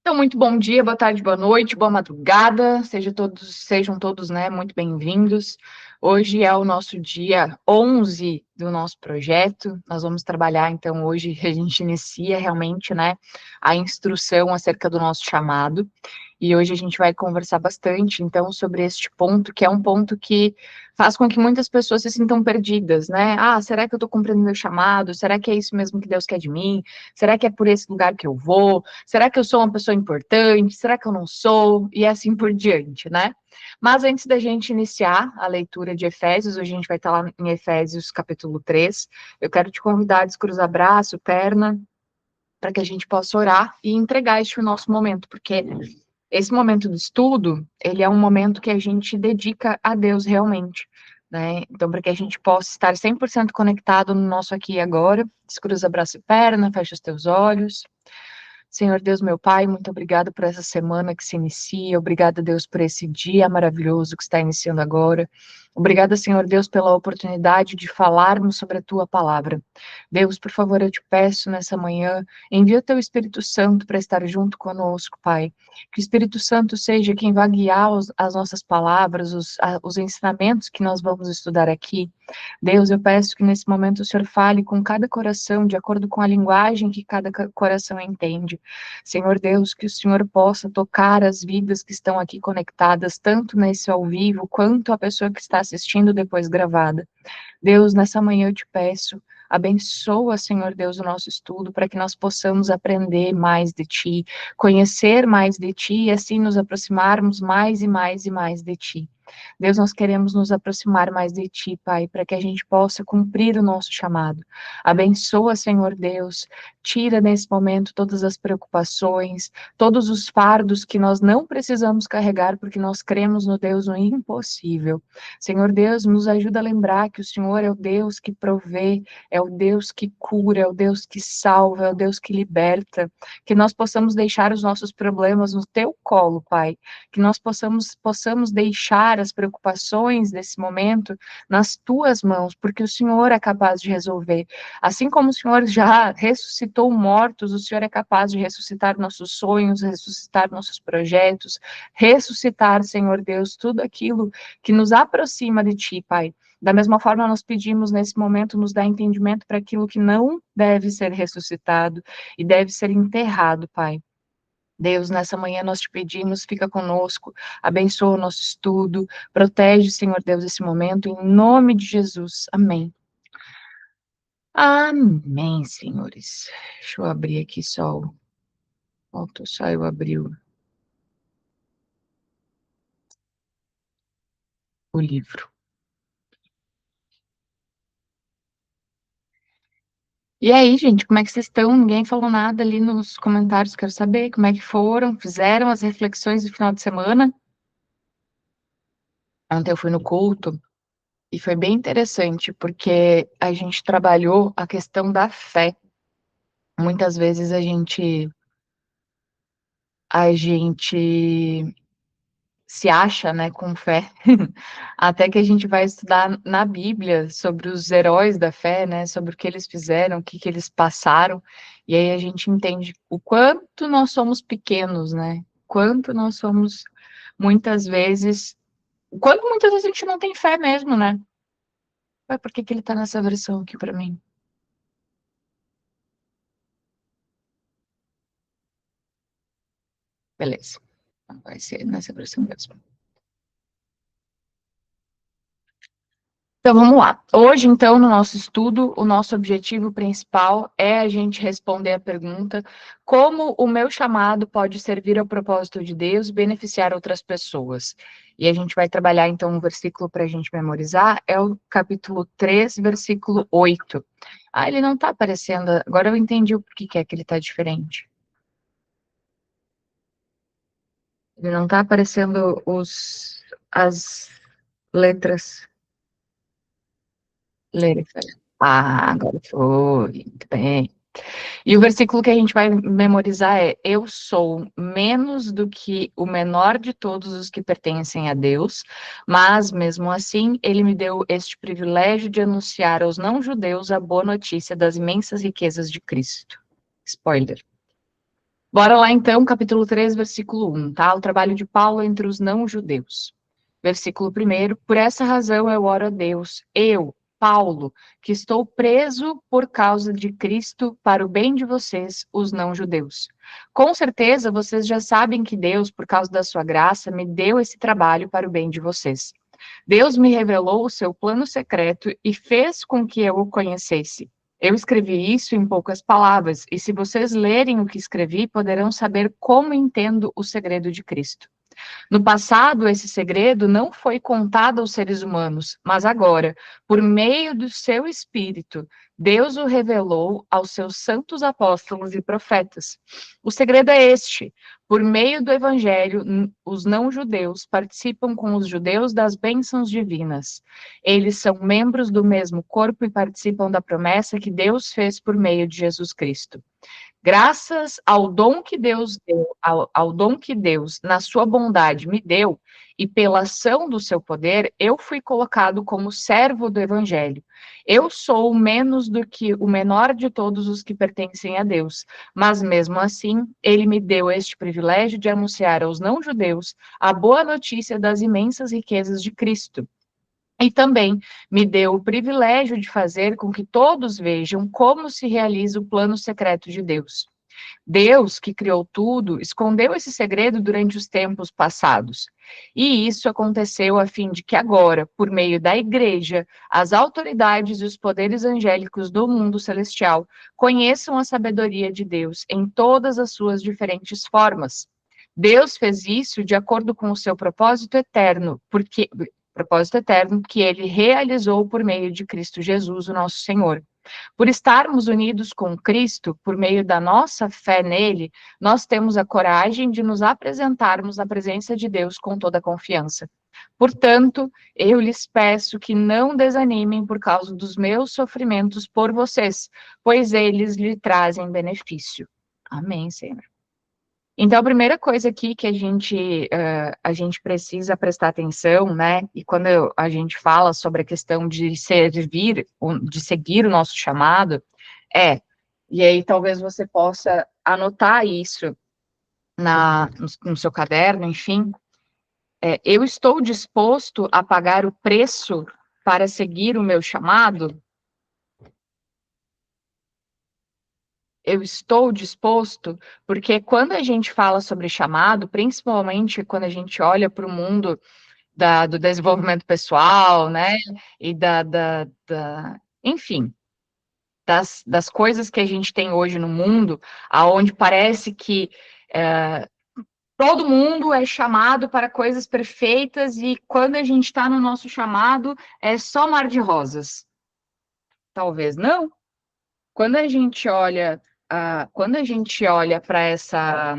Então, muito bom dia, boa tarde, boa noite, boa madrugada, sejam todos, né, muito bem-vindos. Hoje é o nosso dia 11 do nosso projeto. Nós vamos trabalhar, então, hoje a gente inicia realmente, né, a instrução acerca do nosso chamado. E hoje a gente vai conversar bastante, então, sobre este ponto, que é um ponto que faz com que muitas pessoas se sintam perdidas, né? Ah, será que eu estou cumprindo meu chamado? Será que é isso mesmo que Deus quer de mim? Será que é por esse lugar que eu vou? Será que eu sou uma pessoa importante? Será que eu não sou? E assim por diante, né? Mas antes da gente iniciar a leitura de Efésios, hoje a gente vai estar lá em Efésios capítulo 3. Eu quero te convidar a descruzar braço, perna, para que a gente possa orar e entregar este nosso momento, porque esse momento do estudo, ele é um momento que a gente dedica a Deus realmente, né? Então, para que a gente possa estar 100% conectado no nosso aqui e agora, descruza braço e perna, fecha os teus olhos. Senhor Deus, meu Pai, muito obrigada por essa semana que se inicia, obrigada, Deus, por esse dia maravilhoso que está iniciando agora. Obrigada, Senhor Deus, pela oportunidade de falarmos sobre a Tua palavra. Deus, por favor, eu te peço nessa manhã, envia o Teu Espírito Santo para estar junto conosco, Pai. Que o Espírito Santo seja quem vai guiar as nossas palavras, os ensinamentos que nós vamos estudar aqui. Deus, eu peço que nesse momento o Senhor fale com cada coração, de acordo com a linguagem que cada coração entende. Senhor Deus, que o Senhor possa tocar as vidas que estão aqui conectadas, tanto nesse ao vivo, quanto a pessoa que está assistindo depois gravada. Deus, nessa manhã eu te peço, abençoa, Senhor Deus, o nosso estudo, para que nós possamos aprender mais de Ti, conhecer mais de Ti e assim nos aproximarmos mais e mais e mais de Ti. Deus, nós queremos nos aproximar mais de Ti, Pai, para que a gente possa cumprir o nosso chamado. Abençoa, Senhor Deus, tira nesse momento todas as preocupações, todos os fardos que nós não precisamos carregar, porque nós cremos no Deus o impossível. Senhor Deus, nos ajuda a lembrar que o Senhor é o Deus que provê, é o Deus que cura, é o Deus que salva, é o Deus que liberta. Que nós possamos deixar os nossos problemas no teu colo, Pai. Que nós possamos deixar as preocupações desse momento nas tuas mãos, porque o Senhor é capaz de resolver. Assim como o Senhor já ressuscitou mortos, o Senhor é capaz de ressuscitar nossos sonhos, ressuscitar nossos projetos, ressuscitar, Senhor Deus, tudo aquilo que nos aproxima de Ti, Pai. Da mesma forma, nós pedimos nesse momento, nos dá entendimento para aquilo que não deve ser ressuscitado e deve ser enterrado, Pai. Deus, nessa manhã nós te pedimos, fica conosco, abençoa o nosso estudo, protege, Senhor Deus, esse momento, em nome de Jesus. Amém. Amém, senhores. Deixa eu abrir aqui só o. Faltou só eu abrir o livro. E aí, gente, como é que vocês estão? Ninguém falou nada ali nos comentários, quero saber como é que foram, fizeram as reflexões do final de semana. Ontem eu fui no culto e foi bem interessante, porque a gente trabalhou a questão da fé. Muitas vezes a gente se acha, né, com fé, até que a gente vai estudar na Bíblia sobre os heróis da fé, né, sobre o que eles fizeram, o que que eles passaram, e aí a gente entende o quanto nós somos pequenos, né, quanto nós somos, muitas vezes, o quanto muitas vezes a gente não tem fé mesmo, né. Ué, por que que ele tá nessa versão aqui para mim? Beleza, vai ser nessa versão mesmo. Então vamos lá. Hoje, então, no nosso estudo, o nosso objetivo principal é a gente responder a pergunta: como o meu chamado pode servir ao propósito de Deus e beneficiar outras pessoas? E a gente vai trabalhar, então, um versículo para a gente memorizar, é o capítulo 3, versículo 8. Ah, ele não está aparecendo. Agora eu entendi o porquê que é que ele está diferente. Ele não está aparecendo as letras. Letras. Ah, agora foi. Muito bem. E o versículo que a gente vai memorizar é: Eu sou menos do que o menor de todos os que pertencem a Deus, mas mesmo assim ele me deu este privilégio de anunciar aos não-judeus a boa notícia das imensas riquezas de Cristo. Spoiler. Bora lá então, capítulo 3, versículo 1, tá? O trabalho de Paulo entre os não-judeus. Versículo 1, por essa razão eu oro a Deus, eu, Paulo, que estou preso por causa de Cristo para o bem de vocês, os não-judeus. Com certeza vocês já sabem que Deus, por causa da sua graça, me deu esse trabalho para o bem de vocês. Deus me revelou o seu plano secreto e fez com que eu o conhecesse. Eu escrevi isso em poucas palavras, e se vocês lerem o que escrevi, poderão saber como entendo o segredo de Cristo. No passado, esse segredo não foi contado aos seres humanos, mas agora, por meio do seu Espírito, Deus o revelou aos seus santos apóstolos e profetas. O segredo é este: por meio do Evangelho, os não-judeus participam com os judeus das bênçãos divinas. Eles são membros do mesmo corpo e participam da promessa que Deus fez por meio de Jesus Cristo. Graças ao dom que Deus deu, ao dom que Deus, na sua bondade, me deu, e pela ação do seu poder, eu fui colocado como servo do Evangelho. Eu sou menos do que o menor de todos os que pertencem a Deus, mas mesmo assim, ele me deu este privilégio de anunciar aos não-judeus a boa notícia das imensas riquezas de Cristo. E também me deu o privilégio de fazer com que todos vejam como se realiza o plano secreto de Deus. Deus, que criou tudo, escondeu esse segredo durante os tempos passados. E isso aconteceu a fim de que agora, por meio da igreja, as autoridades e os poderes angélicos do mundo celestial conheçam a sabedoria de Deus em todas as suas diferentes formas. Deus fez isso de acordo com o seu propósito eterno que ele realizou por meio de Cristo Jesus, o nosso Senhor. Por estarmos unidos com Cristo, por meio da nossa fé nele, nós temos a coragem de nos apresentarmos na presença de Deus com toda a confiança. Portanto, eu lhes peço que não desanimem por causa dos meus sofrimentos por vocês, pois eles lhe trazem benefício. Amém, Senhor. Então, a primeira coisa aqui que a gente precisa prestar atenção, né? E quando a gente fala sobre a questão de servir, de seguir o nosso chamado, e aí talvez você possa anotar isso no seu caderno, enfim, eu estou disposto a pagar o preço para seguir o meu chamado? Eu estou disposto, porque quando a gente fala sobre chamado, principalmente quando a gente olha para o mundo do desenvolvimento pessoal, né, e enfim, das coisas que a gente tem hoje no mundo, aonde parece que todo mundo é chamado para coisas perfeitas e quando a gente está no nosso chamado é só mar de rosas. Talvez não. Quando a gente olha, quando a gente olha para essa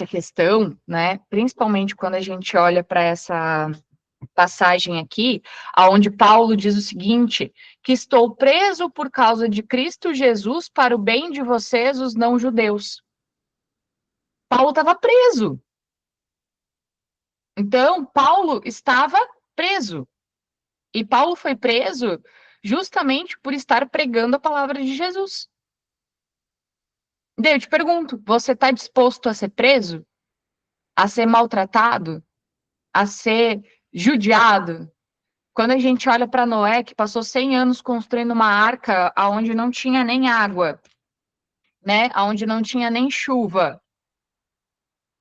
questão, né? Principalmente quando a gente olha para essa passagem aqui, aonde Paulo diz o seguinte: que estou preso por causa de Cristo Jesus para o bem de vocês, os não-judeus. Paulo estava preso. Então, Paulo estava preso. E Paulo foi preso justamente por estar pregando a palavra de Jesus. Daí eu te pergunto, você está disposto a ser preso? A ser maltratado? A ser judiado? Quando a gente olha para Noé, que passou 100 anos construindo uma arca onde não tinha nem água, né? Onde não tinha nem chuva.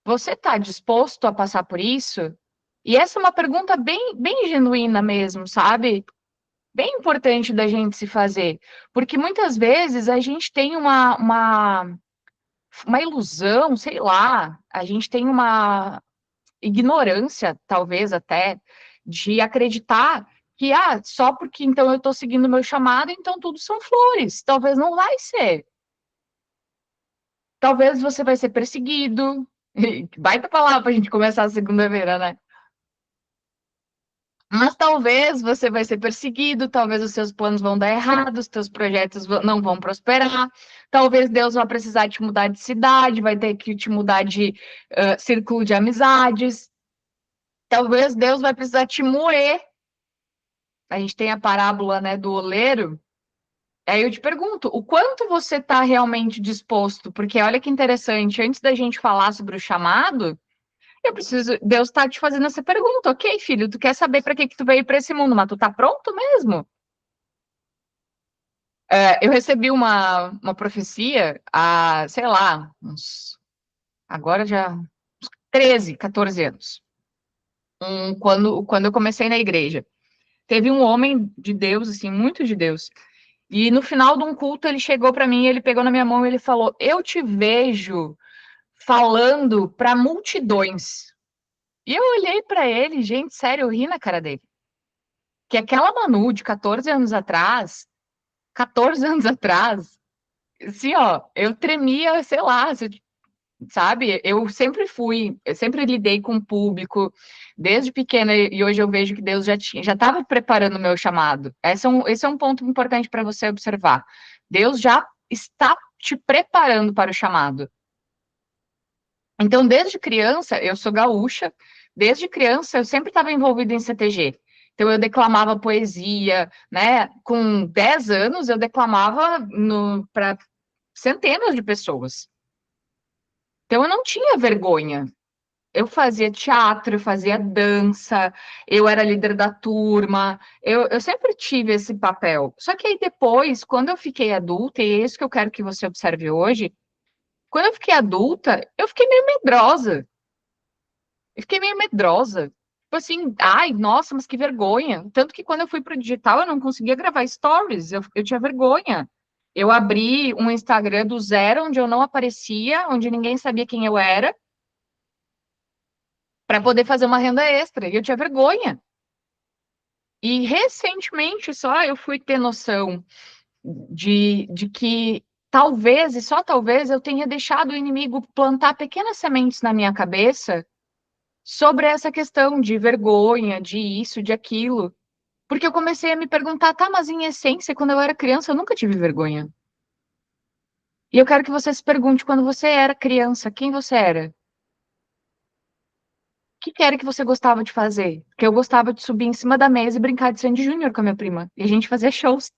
Você está disposto a passar por isso? E essa é uma pergunta bem, bem genuína mesmo, sabe? Bem importante da gente se fazer. Porque muitas vezes a gente tem uma ilusão, sei lá, a gente tem uma ignorância, talvez até, de acreditar que, só porque então eu estou seguindo o meu chamado, então tudo são flores. Talvez não vai ser. Talvez você vai ser perseguido. Baita palavra para a gente começar a segunda-feira, né? Mas talvez você vai ser perseguido, talvez os seus planos vão dar errado, os teus projetos não vão prosperar, talvez Deus vai precisar te mudar de cidade, vai ter que te mudar de círculo de amizades, talvez Deus vai precisar te moer. A gente tem a parábola, né, do oleiro, Aí eu te pergunto, o quanto você está realmente disposto? Porque olha que interessante, antes da gente falar sobre o chamado, Deus está te fazendo essa pergunta, ok, filho, tu quer saber para que tu veio para esse mundo, mas tu tá pronto mesmo? Eu recebi uma profecia há, sei lá, agora já uns 13, 14 anos, quando eu comecei na igreja. Teve um homem de Deus, assim, muito de Deus, e no final de um culto ele chegou para mim, ele pegou na minha mão e ele falou: Eu te vejo falando para multidões. E eu olhei para ele, gente, sério, eu ri na cara dele. Que aquela Manu de 14 anos atrás, assim, ó, eu tremia, sei lá, sabe? Eu sempre lidei com o público desde pequena e hoje eu vejo que Deus já estava preparando o meu chamado. Esse é um ponto importante para você observar. Deus já está te preparando para o chamado. Então, desde criança, eu sou gaúcha, desde criança eu sempre estava envolvida em CTG. Então, eu declamava poesia, né? Com 10 anos, eu declamava para centenas de pessoas. Então, eu não tinha vergonha. Eu fazia teatro, eu fazia dança, eu era líder da turma, eu sempre tive esse papel. Só que aí depois, quando eu fiquei adulta, e é isso que eu quero que você observe hoje, quando eu fiquei adulta, eu fiquei meio medrosa. Eu fiquei meio medrosa. Tipo assim, ai, nossa, mas que vergonha. Tanto que quando eu fui pro digital, eu não conseguia gravar stories, eu tinha vergonha. Eu abri um Instagram do zero, onde eu não aparecia, onde ninguém sabia quem eu era, para poder fazer uma renda extra. E eu tinha vergonha. E recentemente só eu fui ter noção de que talvez, e só talvez, eu tenha deixado o inimigo plantar pequenas sementes na minha cabeça sobre essa questão de vergonha, de isso, de aquilo. Porque eu comecei a me perguntar, tá, mas em essência, quando eu era criança, eu nunca tive vergonha. E eu quero que você se pergunte, quando você era criança, quem você era? O que era que você gostava de fazer? Porque eu gostava de subir em cima da mesa e brincar de Sandy Júnior com a minha prima. E a gente fazia shows.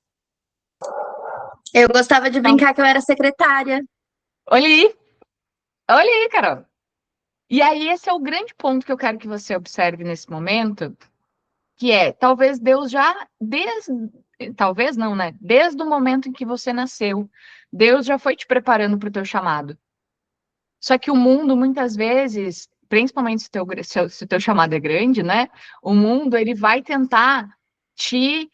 Eu gostava de Então, brincar que eu era secretária. olha aí, olha aí, Carol. E aí, esse é o grande ponto que eu quero que você observe nesse momento, que é, talvez Deus já, talvez não, né? Desde o momento em que você nasceu, Deus já foi te preparando para o teu chamado. Só que o mundo, muitas vezes, principalmente se o teu chamado é grande, né? O mundo, ele vai tentar te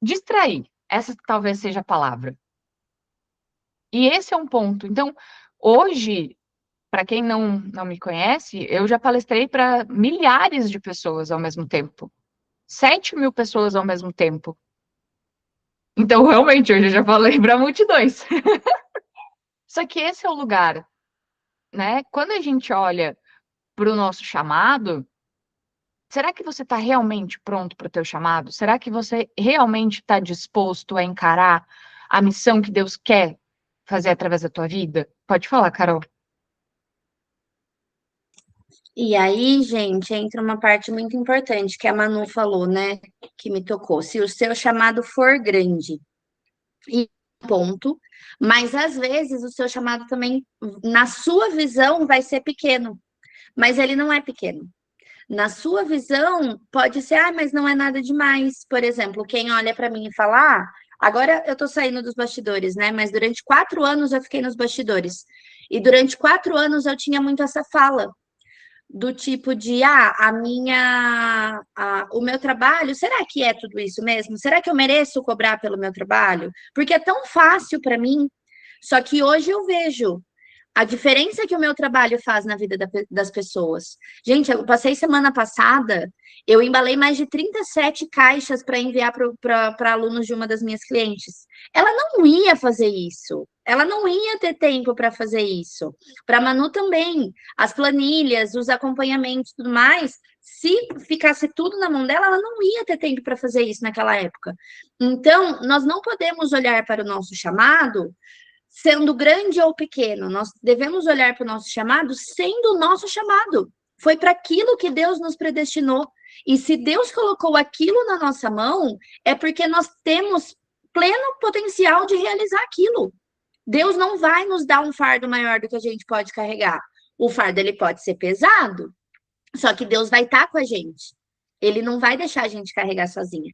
distrair. Essa talvez seja a palavra. E esse é um ponto. Então, hoje, para quem não me conhece, eu já palestrei para milhares de pessoas ao mesmo tempo. 7.000 pessoas ao mesmo tempo. Então, realmente, hoje eu já falei para multidões. Só que esse é o lugar, né? Quando a gente olha para o nosso chamado, será que você está realmente pronto para o teu chamado? Será que você realmente está disposto a encarar a missão que Deus quer fazer através da tua vida? Pode falar, Carol. E aí, gente, entra uma parte muito importante que a Manu falou, né? Que me tocou. Se o seu chamado for grande, e ponto. Mas às vezes o seu chamado também, na sua visão, vai ser pequeno. Mas ele não é pequeno. Na sua visão, pode ser, ah, mas não é nada demais. Por exemplo, quem olha para mim e fala, ah, agora eu tô saindo dos bastidores, né? Mas durante 4 anos eu fiquei nos bastidores. E durante 4 anos eu tinha muito essa fala do tipo de, o meu trabalho, será que é tudo isso mesmo? Será que eu mereço cobrar pelo meu trabalho? Porque é tão fácil para mim. Só que hoje eu vejo a diferença que o meu trabalho faz na vida das pessoas. Gente, eu passei semana passada, eu embalei mais de 37 caixas para enviar para alunos de uma das minhas clientes. Ela não ia fazer isso. Ela não ia ter tempo para fazer isso. Para a Manu também, as planilhas, os acompanhamentos, tudo mais. Se ficasse tudo na mão dela, ela não ia ter tempo para fazer isso naquela época. Então, nós não podemos olhar para o nosso chamado sendo grande ou pequeno, nós devemos olhar para o nosso chamado sendo o nosso chamado. Foi para aquilo que Deus nos predestinou. E se Deus colocou aquilo na nossa mão, é porque nós temos pleno potencial de realizar aquilo. Deus não vai nos dar um fardo maior do que a gente pode carregar. O fardo ele pode ser pesado, só que Deus vai estar com a gente. Ele não vai deixar a gente carregar sozinha.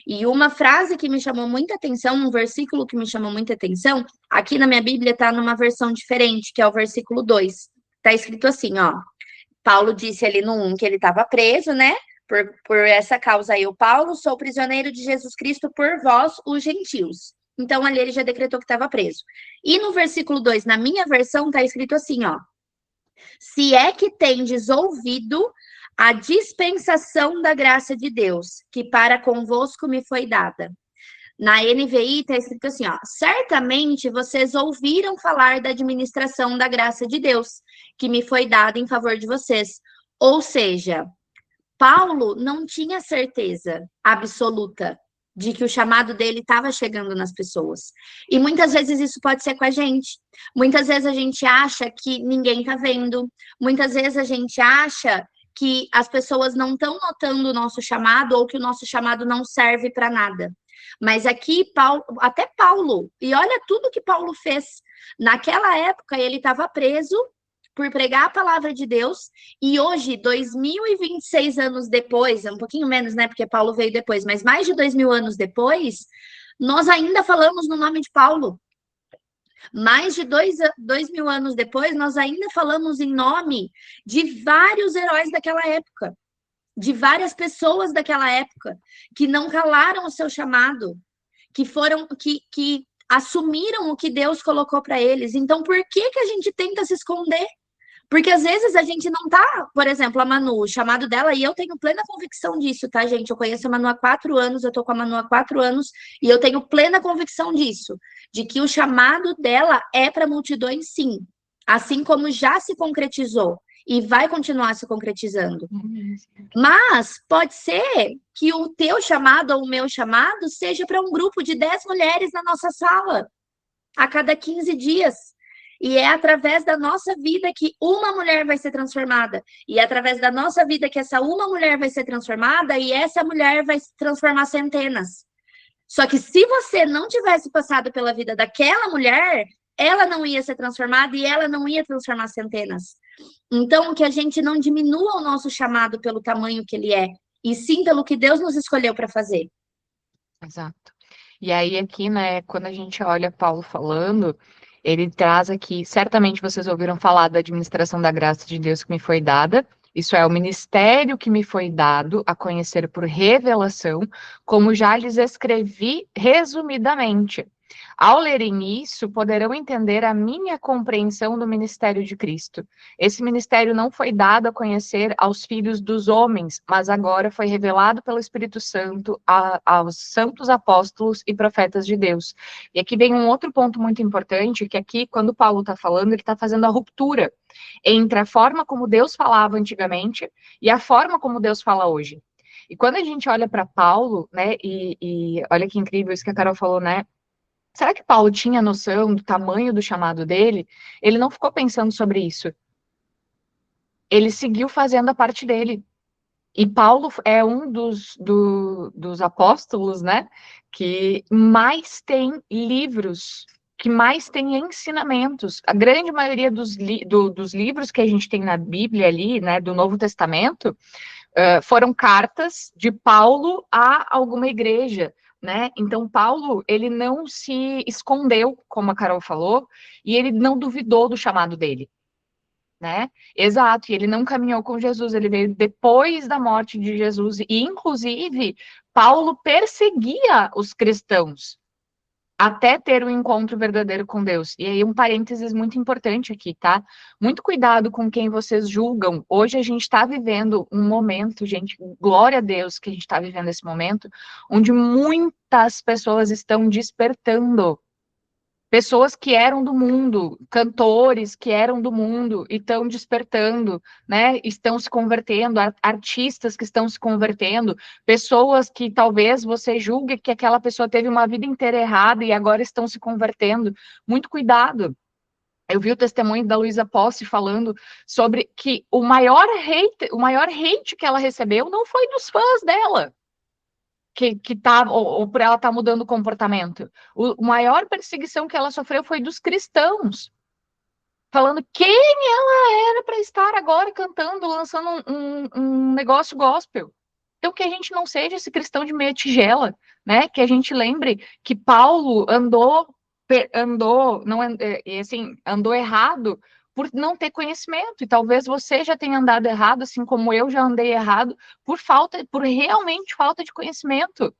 E uma frase que me chamou muita atenção, um versículo que me chamou muita atenção, aqui na minha Bíblia está numa versão diferente, que é o versículo 2. Está escrito assim, ó. Paulo disse ali no 1 que ele estava preso, né? Por essa causa eu, Paulo, sou prisioneiro de Jesus Cristo por vós, os gentios. Então, ali ele já decretou que estava preso. E no versículo 2, na minha versão, está escrito assim, ó. Se é que tendes ouvido a dispensação da graça de Deus, que para convosco me foi dada. Na NVI está escrito assim, ó. Certamente vocês ouviram falar da administração da graça de Deus, que me foi dada em favor de vocês. Ou seja, Paulo não tinha certeza absoluta de que o chamado dele estava chegando nas pessoas. E muitas vezes isso pode ser com a gente. Muitas vezes a gente acha que ninguém está vendo. Muitas vezes a gente acha que as pessoas não estão notando o nosso chamado ou que o nosso chamado não serve para nada. Mas aqui, até Paulo, e olha tudo que Paulo fez. Naquela época, ele estava preso por pregar a palavra de Deus, e hoje, 2026 anos depois, um pouquinho menos, né, porque Paulo veio depois, mas mais de 2000 anos depois, nós ainda falamos no nome de Paulo. Mais de 2000 anos depois, nós ainda falamos em nome de vários heróis daquela época, de várias pessoas daquela época, que não calaram o seu chamado, que assumiram o que Deus colocou para eles. Então, por que a gente tenta se esconder? Porque às vezes a gente não tá, por exemplo, a Manu, o chamado dela, e eu tenho plena convicção disso, tá, gente? Eu conheço a Manu há 4 anos, eu tô com a Manu há 4 anos, e eu tenho plena convicção disso, de que o chamado dela é para multidões, sim. Assim como já se concretizou e vai continuar se concretizando. Mas pode ser que o teu chamado ou o meu chamado seja para um grupo de 10 mulheres na nossa sala, a cada 15 dias. E é através da nossa vida que uma mulher vai ser transformada. E é através da nossa vida que essa uma mulher vai ser transformada e essa mulher vai transformar centenas. Só que se você não tivesse passado pela vida daquela mulher, ela não ia ser transformada e ela não ia transformar centenas. Então, que a gente não diminua o nosso chamado pelo tamanho que ele é, e sim pelo que Deus nos escolheu para fazer. Exato. E aí aqui, né, quando a gente olha Paulo falando, ele traz aqui, certamente vocês ouviram falar da administração da graça de Deus que me foi dada, isso é o ministério que me foi dado a conhecer por revelação, como já lhes escrevi resumidamente. Ao lerem isso, poderão entender a minha compreensão do ministério de Cristo. Esse ministério não foi dado a conhecer aos filhos dos homens, mas agora foi revelado pelo Espírito Santo aos santos apóstolos e profetas de Deus. E aqui vem um outro ponto muito importante, que aqui, quando Paulo está falando, ele está fazendo a ruptura entre a forma como Deus falava antigamente e a forma como Deus fala hoje. E quando a gente olha para Paulo, né, e olha que incrível isso que a Carol falou, né? Será que Paulo tinha noção do tamanho do chamado dele? Ele não ficou pensando sobre isso. Ele seguiu fazendo a parte dele. E Paulo é um dos apóstolos, né, que mais tem livros, que mais tem ensinamentos. A grande maioria dos livros que a gente tem na Bíblia ali, né, do Novo Testamento, foram cartas de Paulo a alguma igreja, né? Então, Paulo, ele não se escondeu, como a Carol falou, e ele não duvidou do chamado dele, né? Exato, e ele não caminhou com Jesus, ele veio depois da morte de Jesus, e inclusive, Paulo perseguia os cristãos, até ter um encontro verdadeiro com Deus. E aí um parênteses muito importante aqui, tá? Muito cuidado com quem vocês julgam. Hoje a gente está vivendo um momento, gente, glória a Deus que a gente está vivendo esse momento, onde muitas pessoas estão despertando. Pessoas que eram do mundo, cantores que eram do mundo e estão despertando, né? Estão se convertendo, artistas que estão se convertendo, pessoas que talvez você julgue que aquela pessoa teve uma vida inteira errada e agora estão se convertendo. Muito cuidado. Eu vi o testemunho da Luísa Posse falando sobre que o maior hate que ela recebeu não foi dos fãs dela, que tá, ou por ela estar mudando o comportamento. O maior perseguição que ela sofreu foi dos cristãos, falando quem ela era para estar agora cantando, lançando um negócio gospel. Então, que a gente não seja esse cristão de meia tigela, né? Que a gente lembre que Paulo andou, não, assim, andou errado por não ter conhecimento. E talvez você já tenha andado errado, assim como eu já andei errado, por realmente falta de conhecimento.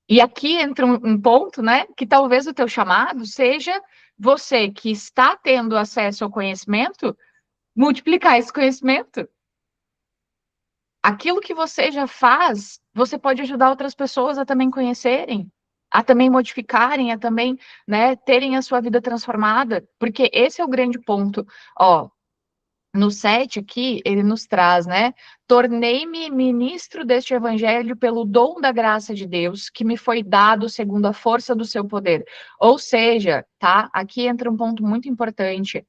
E aqui entra um ponto, né? Que talvez o teu chamado seja você que está tendo acesso ao conhecimento, multiplicar esse conhecimento. Aquilo que você já faz, você pode ajudar outras pessoas a também conhecerem, a também modificarem, a também, né, terem a sua vida transformada, porque esse é o grande ponto. Ó, no 7 aqui, ele nos traz, né? Tornei-me ministro deste evangelho pelo dom da graça de Deus, que me foi dado segundo a força do seu poder. Ou seja, tá? Aqui entra um ponto muito importante.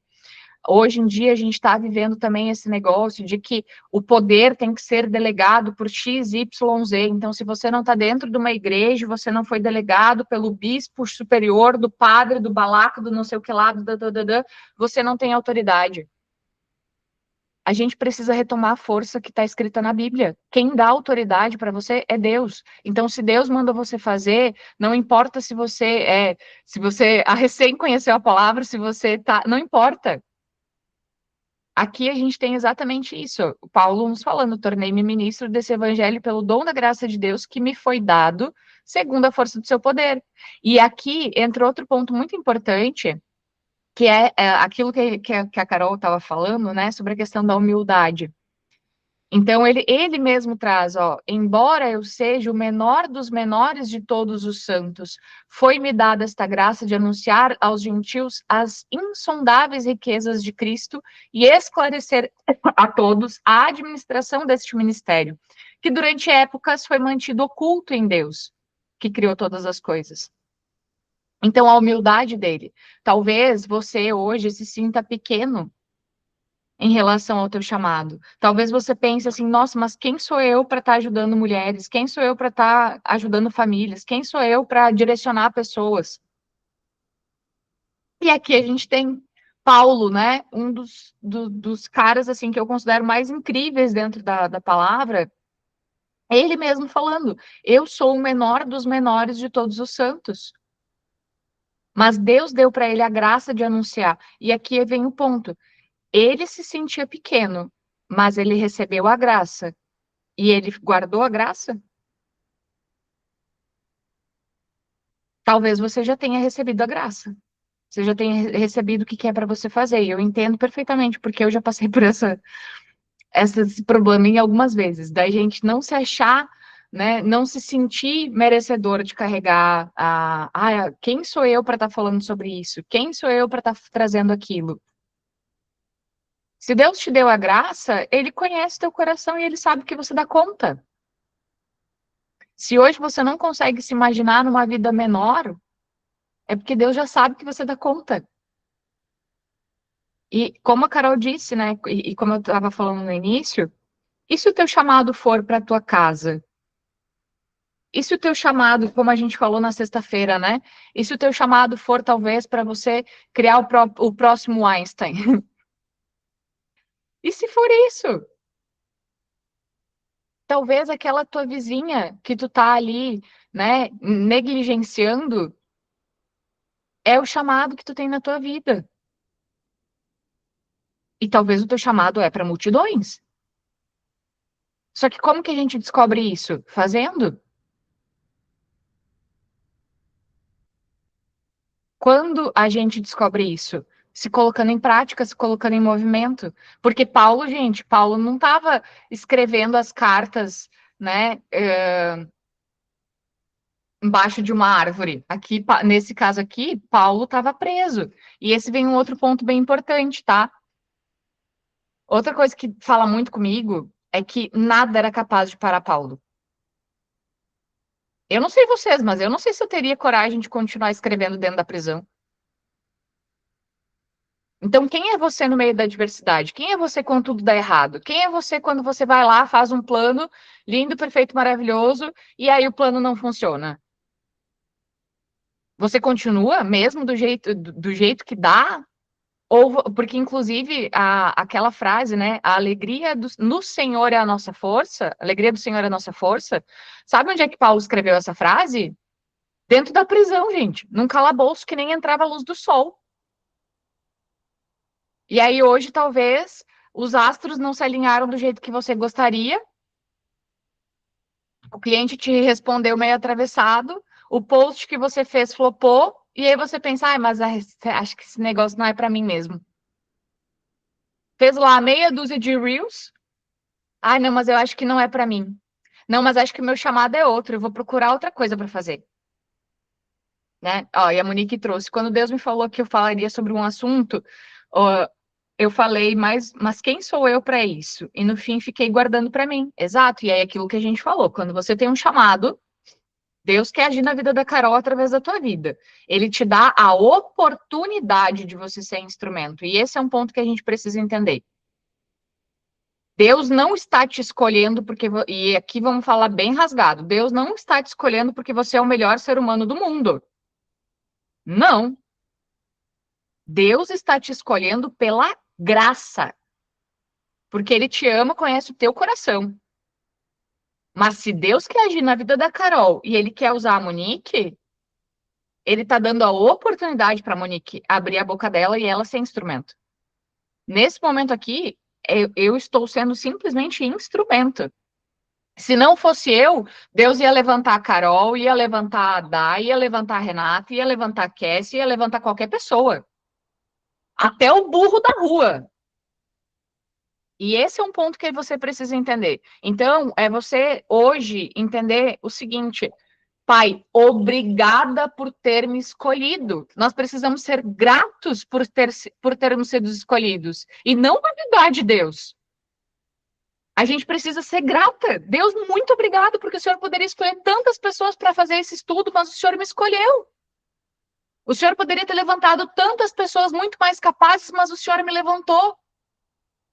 Hoje em dia a gente está vivendo também esse negócio de que o poder tem que ser delegado por X, Y, Z. Então, se você não está dentro de uma igreja, você não foi delegado pelo bispo superior, do padre, do balaco, do não sei o que lá, você não tem autoridade. A gente precisa retomar a força que está escrita na Bíblia. Quem dá autoridade para você é Deus. Então, se Deus manda você fazer, não importa se você a recém conheceu a palavra, se você tá, não importa. Aqui a gente tem exatamente isso. O Paulo nos falando, tornei-me ministro desse evangelho pelo dom da graça de Deus que me foi dado, segundo a força do seu poder. E aqui entra outro ponto muito importante, que é aquilo que a Carol estava falando, né, sobre a questão da humildade. Então, ele mesmo traz, ó, embora eu seja o menor dos menores de todos os santos, foi-me dada esta graça de anunciar aos gentios as insondáveis riquezas de Cristo e esclarecer a todos a administração deste ministério, que durante épocas foi mantido oculto em Deus, que criou todas as coisas. Então, a humildade dele. Talvez você hoje se sinta pequeno em relação ao teu chamado. Talvez você pense assim, nossa, mas quem sou eu para estar ajudando mulheres? Quem sou eu para estar ajudando famílias? Quem sou eu para direcionar pessoas? E aqui a gente tem Paulo, né? Um dos caras assim que eu considero mais incríveis dentro da palavra. Ele mesmo falando, eu sou o menor dos menores de todos os santos. Mas Deus deu para ele a graça de anunciar. E aqui vem o ponto. Ele se sentia pequeno, mas ele recebeu a graça. E ele guardou a graça? Talvez você já tenha recebido a graça. Você já tenha recebido o que é para você fazer. E eu entendo perfeitamente, porque eu já passei por esse probleminha algumas vezes. Da gente não se achar, né, não se sentir merecedora de carregar quem sou eu para estar falando sobre isso? Quem sou eu para estar trazendo aquilo? Se Deus te deu a graça, Ele conhece teu coração e Ele sabe que você dá conta. Se hoje você não consegue se imaginar numa vida menor, é porque Deus já sabe que você dá conta. E como a Carol disse, né, e como eu estava falando no início, e se o teu chamado for para a tua casa? E se o teu chamado, como a gente falou na sexta-feira, né? E se o teu chamado for talvez para você criar o próximo Einstein? E se for isso? Talvez aquela tua vizinha que tu tá ali, né, negligenciando, é o chamado que tu tem na tua vida. E talvez o teu chamado é para multidões. Só que como que a gente descobre isso? Fazendo. Quando a gente descobre isso? Se colocando em prática, se colocando em movimento. Porque Paulo, gente, Paulo não estava escrevendo as cartas, né, embaixo de uma árvore. Aqui, nesse caso aqui, Paulo estava preso. E esse vem um outro ponto bem importante, tá? Outra coisa que fala muito comigo é que nada era capaz de parar Paulo. Eu não sei vocês, mas eu não sei se eu teria coragem de continuar escrevendo dentro da prisão. Então, quem é você no meio da adversidade? Quem é você quando tudo dá errado? Quem é você quando você vai lá, faz um plano lindo, perfeito, maravilhoso, e aí o plano não funciona? Você continua mesmo do jeito que dá? Ou porque, inclusive, aquela frase, né? A alegria no Senhor é a nossa força, a alegria do Senhor é a nossa força. Sabe onde é que Paulo escreveu essa frase? Dentro da prisão, gente, num calabouço que nem entrava a luz do sol. E aí, hoje, talvez, os astros não se alinharam do jeito que você gostaria, o cliente te respondeu meio atravessado, o post que você fez flopou, e aí você pensa, mas acho que esse negócio não é para mim mesmo. Fez lá meia dúzia de reels, não, mas eu acho que não é para mim. Não, mas acho que o meu chamado é outro, eu vou procurar outra coisa para fazer. Né? Ó, e a Monique trouxe, quando Deus me falou que eu falaria sobre um assunto, ó, eu falei, mas quem sou eu para isso? E no fim fiquei guardando para mim. Exato, e aí aquilo que a gente falou, quando você tem um chamado, Deus quer agir na vida da Carol através da tua vida. Ele te dá a oportunidade de você ser instrumento. E esse é um ponto que a gente precisa entender. Deus não está te escolhendo porque. E aqui vamos falar bem rasgado. Deus não está te escolhendo porque você é o melhor ser humano do mundo. Não. Deus está te escolhendo pela graça. Porque Ele te ama, conhece o teu coração. Mas se Deus quer agir na vida da Carol e Ele quer usar a Monique, Ele está dando a oportunidade para a Monique abrir a boca dela e ela ser instrumento. Nesse momento aqui, eu estou sendo simplesmente instrumento. Se não fosse eu, Deus ia levantar a Carol, ia levantar a Dai, ia levantar a Renata, ia levantar a Cassie, ia levantar qualquer pessoa. Até o burro da rua. E esse é um ponto que você precisa entender. Então, é você hoje entender o seguinte: Pai, obrigada por ter me escolhido. Nós precisamos ser gratos por termos sido escolhidos e não duvidar de Deus. A gente precisa ser grata. Deus, muito obrigado, porque o Senhor poderia escolher tantas pessoas para fazer esse estudo, mas o Senhor me escolheu. O Senhor poderia ter levantado tantas pessoas muito mais capazes, mas o Senhor me levantou.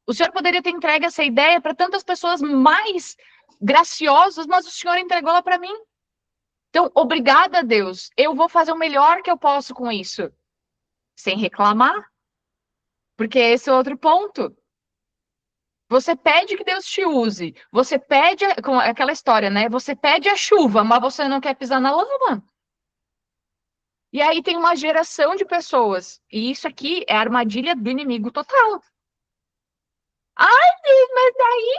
O Senhor poderia ter entregue essa ideia para tantas pessoas mais graciosas, mas o Senhor entregou ela para mim. Então, obrigada, Deus. Eu vou fazer o melhor que eu posso com isso, sem reclamar, porque esse é outro ponto. Você pede que Deus te use. Você pede, com aquela história, né? Você pede a chuva, mas você não quer pisar na lama. E aí tem uma geração de pessoas. E isso aqui é a armadilha do inimigo total. Ai, Deus, mas daí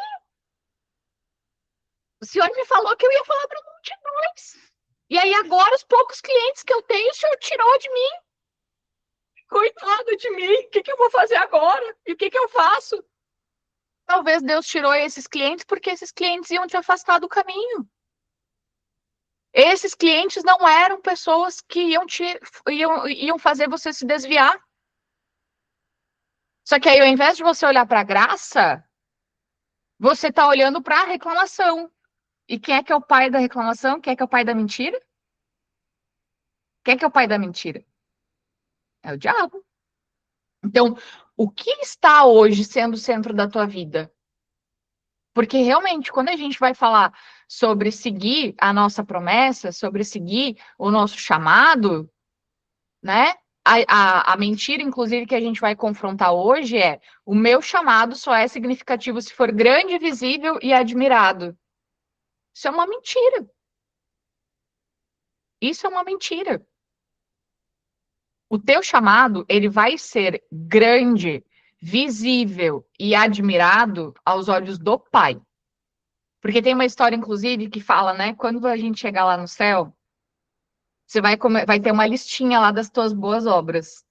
o senhor me falou que eu ia falar para multidões. E aí agora os poucos clientes que eu tenho, o senhor tirou de mim. Coitado de mim. O que eu vou fazer agora? E o que eu faço? Talvez Deus tirou esses clientes porque esses clientes iam te afastar do caminho. Esses clientes não eram pessoas que iam fazer você se desviar. Só que aí, ao invés de você olhar para a graça, você está olhando para a reclamação. E quem é que é o pai da reclamação? Quem é que é o pai da mentira? Quem é que é o pai da mentira? É o diabo. Então, o que está hoje sendo o centro da tua vida? Porque realmente, quando a gente vai falar sobre seguir a nossa promessa, sobre seguir o nosso chamado, né? A mentira, inclusive, que a gente vai confrontar hoje é: o meu chamado só é significativo se for grande, visível e admirado. Isso é uma mentira. Isso é uma mentira. O teu chamado, ele vai ser grande, visível e admirado aos olhos do Pai. Porque tem uma história, inclusive, que fala, né? Quando a gente chegar lá no céu, você vai ter uma listinha lá das tuas boas obras.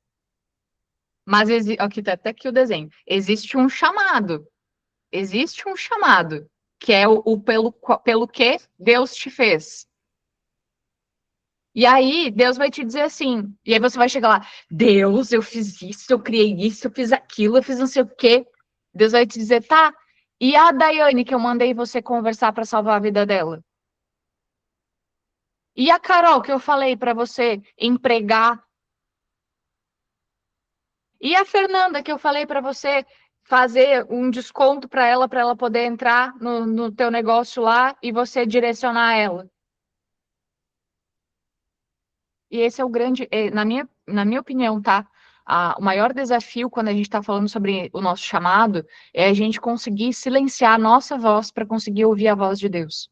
Mas aqui tá até aqui o desenho. Existe um chamado, que é pelo que Deus te fez. E aí, Deus vai te dizer assim, e aí você vai chegar lá: Deus, eu fiz isso, eu criei isso, eu fiz aquilo, eu fiz não sei o quê. Deus vai te dizer: tá, e a Daiane que eu mandei você conversar para salvar a vida dela? E a Carol que eu falei para você empregar? E a Fernanda, que eu falei para você fazer um desconto para ela poder entrar no teu negócio lá e você direcionar ela. E esse é o grande, na minha opinião, tá? O maior desafio quando a gente está falando sobre o nosso chamado é a gente conseguir silenciar a nossa voz para conseguir ouvir a voz de Deus.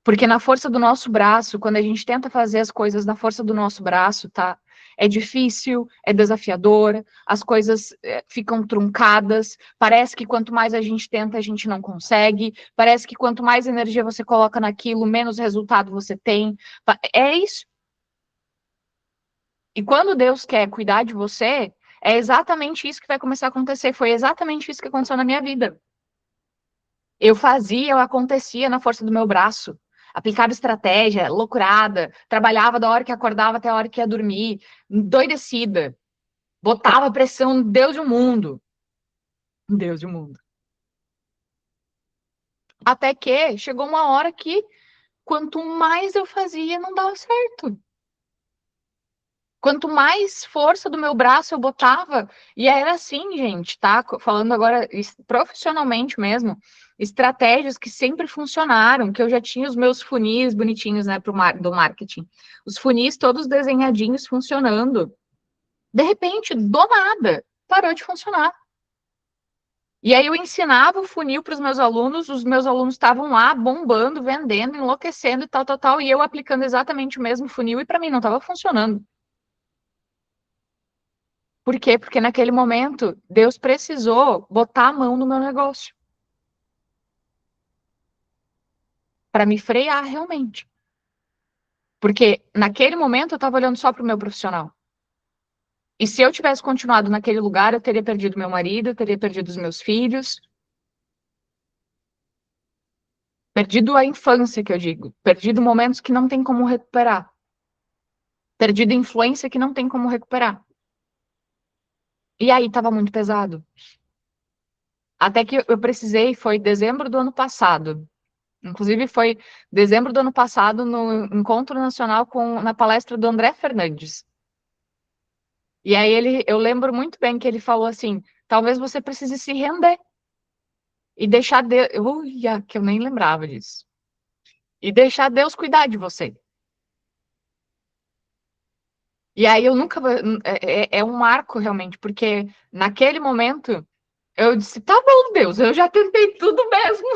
Porque na força do nosso braço, quando a gente tenta fazer as coisas na força do nosso braço, tá? É difícil, é desafiador, as coisas ficam truncadas. Parece que quanto mais a gente tenta, a gente não consegue. Parece que quanto mais energia você coloca naquilo, menos resultado você tem. É isso. E quando Deus quer cuidar de você, é exatamente isso que vai começar a acontecer. Foi exatamente isso que aconteceu na minha vida. Eu fazia, eu acontecia na força do meu braço. Aplicava estratégia, loucurada, trabalhava da hora que acordava até a hora que ia dormir, endoidecida. Botava pressão no Deus e o mundo. Deus e o mundo. Até que chegou uma hora que, quanto mais eu fazia, não dava certo. Quanto mais força do meu braço eu botava, e era assim, gente, tá? Falando agora profissionalmente mesmo, estratégias que sempre funcionaram, que eu já tinha os meus funis bonitinhos, né, do marketing. Os funis todos desenhadinhos funcionando. De repente, do nada, parou de funcionar. E aí eu ensinava o funil para os meus alunos estavam lá bombando, vendendo, enlouquecendo e tal, tal, tal, e eu aplicando exatamente o mesmo funil e para mim não estava funcionando. Por quê? Porque naquele momento Deus precisou botar a mão no meu negócio para me frear realmente. Porque naquele momento eu estava olhando só para o meu profissional. E se eu tivesse continuado naquele lugar, eu teria perdido meu marido, eu teria perdido os meus filhos, perdido a infância, que eu digo, perdido momentos que não tem como recuperar, perdido influência que não tem como recuperar. E aí estava muito pesado. Até que eu precisei, foi dezembro do ano passado. Inclusive, foi dezembro do ano passado, no Encontro Nacional, na palestra do André Fernandes. E aí eu lembro muito bem que ele falou assim: talvez você precise se render e deixar Deus. Uia, que eu nem lembrava disso. E deixar Deus cuidar de você. E aí eu nunca. É um marco realmente, porque naquele momento eu disse: tá bom, Deus, eu já tentei tudo mesmo.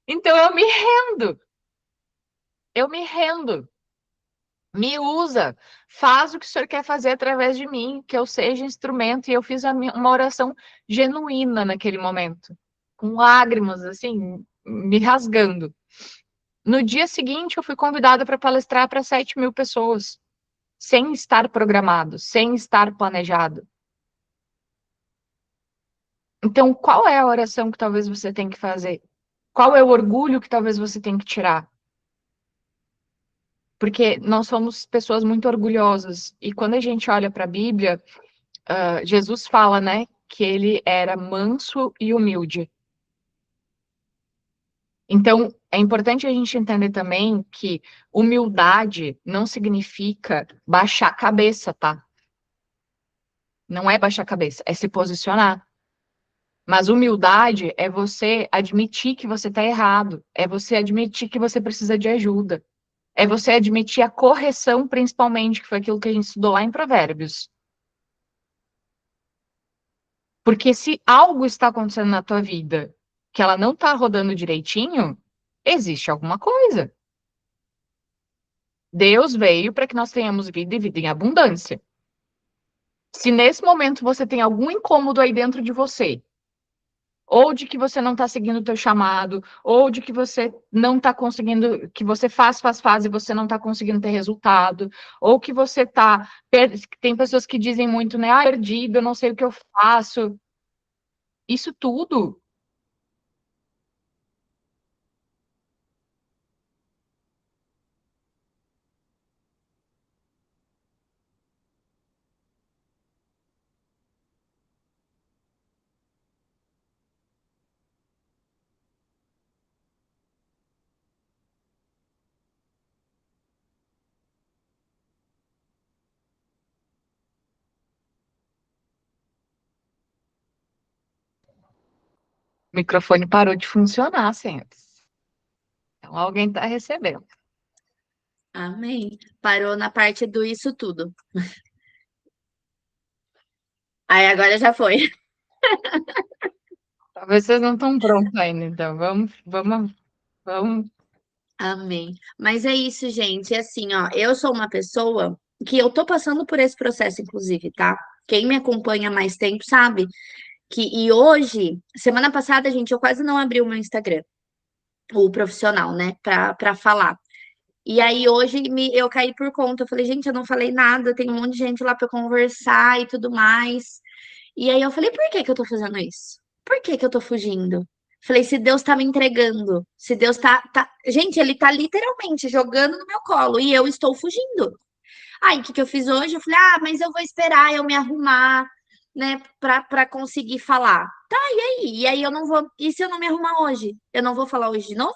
Então eu me rendo. Eu me rendo. Me usa, faz o que o Senhor quer fazer através de mim, que eu seja instrumento. E eu fiz uma oração genuína naquele momento, com lágrimas, assim, me rasgando. No dia seguinte, eu fui convidada para palestrar para 7.000 pessoas, sem estar programado, sem estar planejado. Então, qual é a oração que talvez você tenha que fazer? Qual é o orgulho que talvez você tenha que tirar? Porque nós somos pessoas muito orgulhosas. E quando a gente olha para a Bíblia, Jesus fala, né, que ele era manso e humilde. Então, é importante a gente entender também que humildade não significa baixar a cabeça, tá? Não é baixar a cabeça, é se posicionar. Mas humildade é você admitir que você está errado, é você admitir que você precisa de ajuda, é você admitir a correção, principalmente, que foi aquilo que a gente estudou lá em Provérbios. Porque se algo está acontecendo na tua vida que ela não está rodando direitinho, existe alguma coisa. Deus veio para que nós tenhamos vida e vida em abundância. Se nesse momento você tem algum incômodo aí dentro de você, ou de que você não está seguindo o teu chamado, ou de que você não está conseguindo, que você faz e você não está conseguindo ter resultado, ou que você está, tem pessoas que dizem muito, né, perdido, eu não sei o que eu faço. Isso tudo O microfone parou de funcionar, senhores. Então, alguém está recebendo. Amém. Parou na parte do isso tudo. Aí agora já foi. Talvez vocês não estão prontos ainda, então vamos. Amém. Mas é isso, gente. É assim, ó, eu sou uma pessoa que eu tô passando por esse processo, inclusive, tá? Quem me acompanha há mais tempo sabe e hoje, semana passada, gente, eu quase não abri o meu Instagram, o profissional, né, pra falar. E aí hoje eu caí por conta. Eu falei, gente, eu não falei nada, tem um monte de gente lá pra conversar e tudo mais. E aí eu falei, por que que eu tô fazendo isso? Por que que eu tô fugindo? Falei, se Deus tá me entregando, se Deus tá... Gente, ele tá literalmente jogando no meu colo e eu estou fugindo. Aí, o que que eu fiz hoje? Eu falei, ah, mas eu vou esperar eu me arrumar, né, pra conseguir falar. Tá, e aí? E aí eu não vou... E se eu não me arrumar hoje? Eu não vou falar hoje de novo?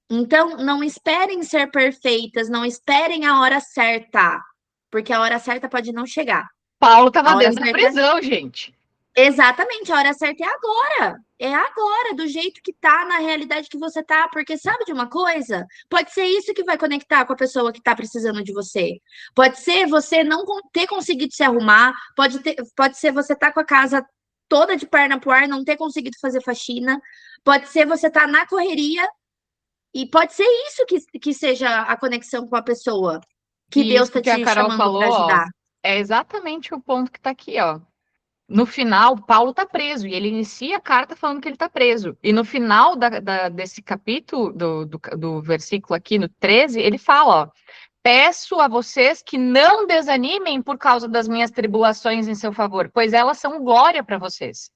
Então, não esperem ser perfeitas, não esperem a hora certa, porque a hora certa pode não chegar. Paulo estava A hora dentro da certa prisão, gente. Exatamente, a hora certa é agora. É agora, do jeito que tá, na realidade que você tá, porque sabe de uma coisa? Pode ser isso que vai conectar com a pessoa que tá precisando de você. Pode ser você não ter conseguido se arrumar, pode ser você tá com a casa toda de perna pro ar, não ter conseguido fazer faxina, pode ser você tá na correria e pode ser isso que seja a conexão com a pessoa que E Deus isso tá que a te Carol chamando falou, para ó, ajudar. é exatamente o ponto que está aqui, ó. No final, Paulo está preso e ele inicia a carta falando que ele está preso. E no final desse capítulo, do versículo aqui, no 13, ele fala, ó, peço a vocês que não desanimem por causa das minhas tribulações em seu favor, pois elas são glória para vocês.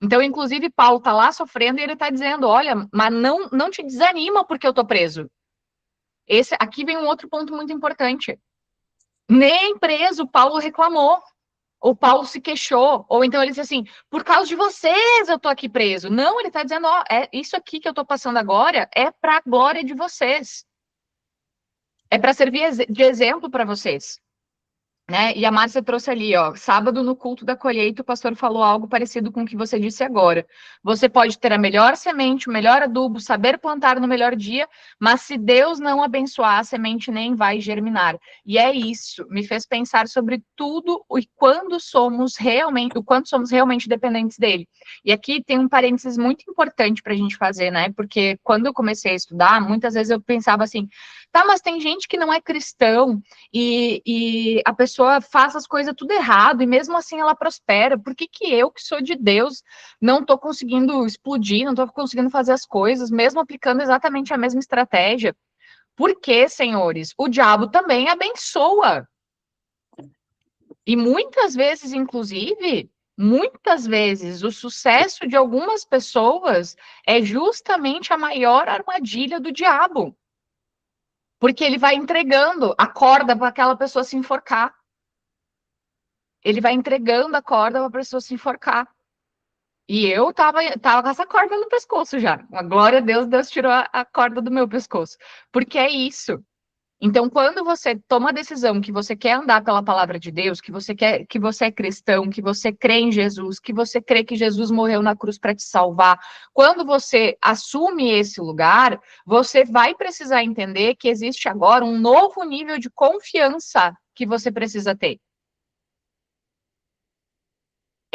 Então, inclusive, Paulo está lá sofrendo e ele está dizendo, olha, mas não te desanima porque eu estou preso. Aqui vem um outro ponto muito importante. Nem preso Paulo reclamou, ou Paulo se queixou, ou então ele disse assim, por causa de vocês eu tô aqui preso. Não, ele está dizendo, ó, isso aqui que eu tô passando agora é para a glória de vocês. É para servir de exemplo para vocês. Né? E a Márcia trouxe ali, ó, sábado no culto da colheita, o pastor falou algo parecido com o que você disse agora. Você pode ter a melhor semente, o melhor adubo, saber plantar no melhor dia, mas se Deus não abençoar, a semente nem vai germinar. E é isso, me fez pensar sobre tudo e o quanto somos realmente dependentes dele. E aqui tem um parênteses muito importante para a gente fazer, né? Porque quando eu comecei a estudar, muitas vezes eu pensava assim, tá, mas tem gente que não é cristão e a pessoa faz as coisas tudo errado e mesmo assim ela prospera. Por que que eu, que sou de Deus, não estou conseguindo explodir, não estou conseguindo fazer as coisas, mesmo aplicando exatamente a mesma estratégia? Porque, senhores, o diabo também abençoa. E muitas vezes, o sucesso de algumas pessoas é justamente a maior armadilha do diabo. Porque ele vai entregando a corda para aquela pessoa se enforcar. Ele vai entregando a corda para a pessoa se enforcar. E eu tava com essa corda no pescoço já. Glória a Deus, Deus tirou a corda do meu pescoço. Porque é isso. Então, quando você toma a decisão que você quer andar pela palavra de Deus, que você é cristão, que você crê em Jesus, que você crê que Jesus morreu na cruz para te salvar, quando você assume esse lugar, você vai precisar entender que existe agora um novo nível de confiança que você precisa ter.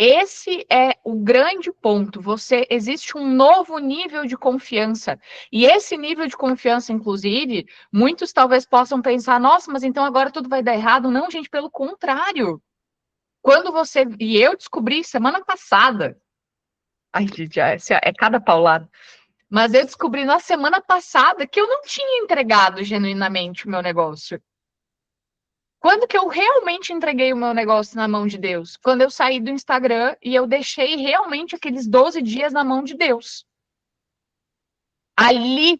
Esse é o grande ponto. Existe um novo nível de confiança. E esse nível de confiança, inclusive, muitos talvez possam pensar: nossa, mas então agora tudo vai dar errado. Não, gente, pelo contrário. E eu descobri semana passada. Ai, gente, é cada paulada. Mas eu descobri na semana passada que eu não tinha entregado genuinamente o meu negócio. Quando que eu realmente entreguei o meu negócio na mão de Deus? Quando eu saí do Instagram e eu deixei realmente aqueles 12 dias na mão de Deus. Ali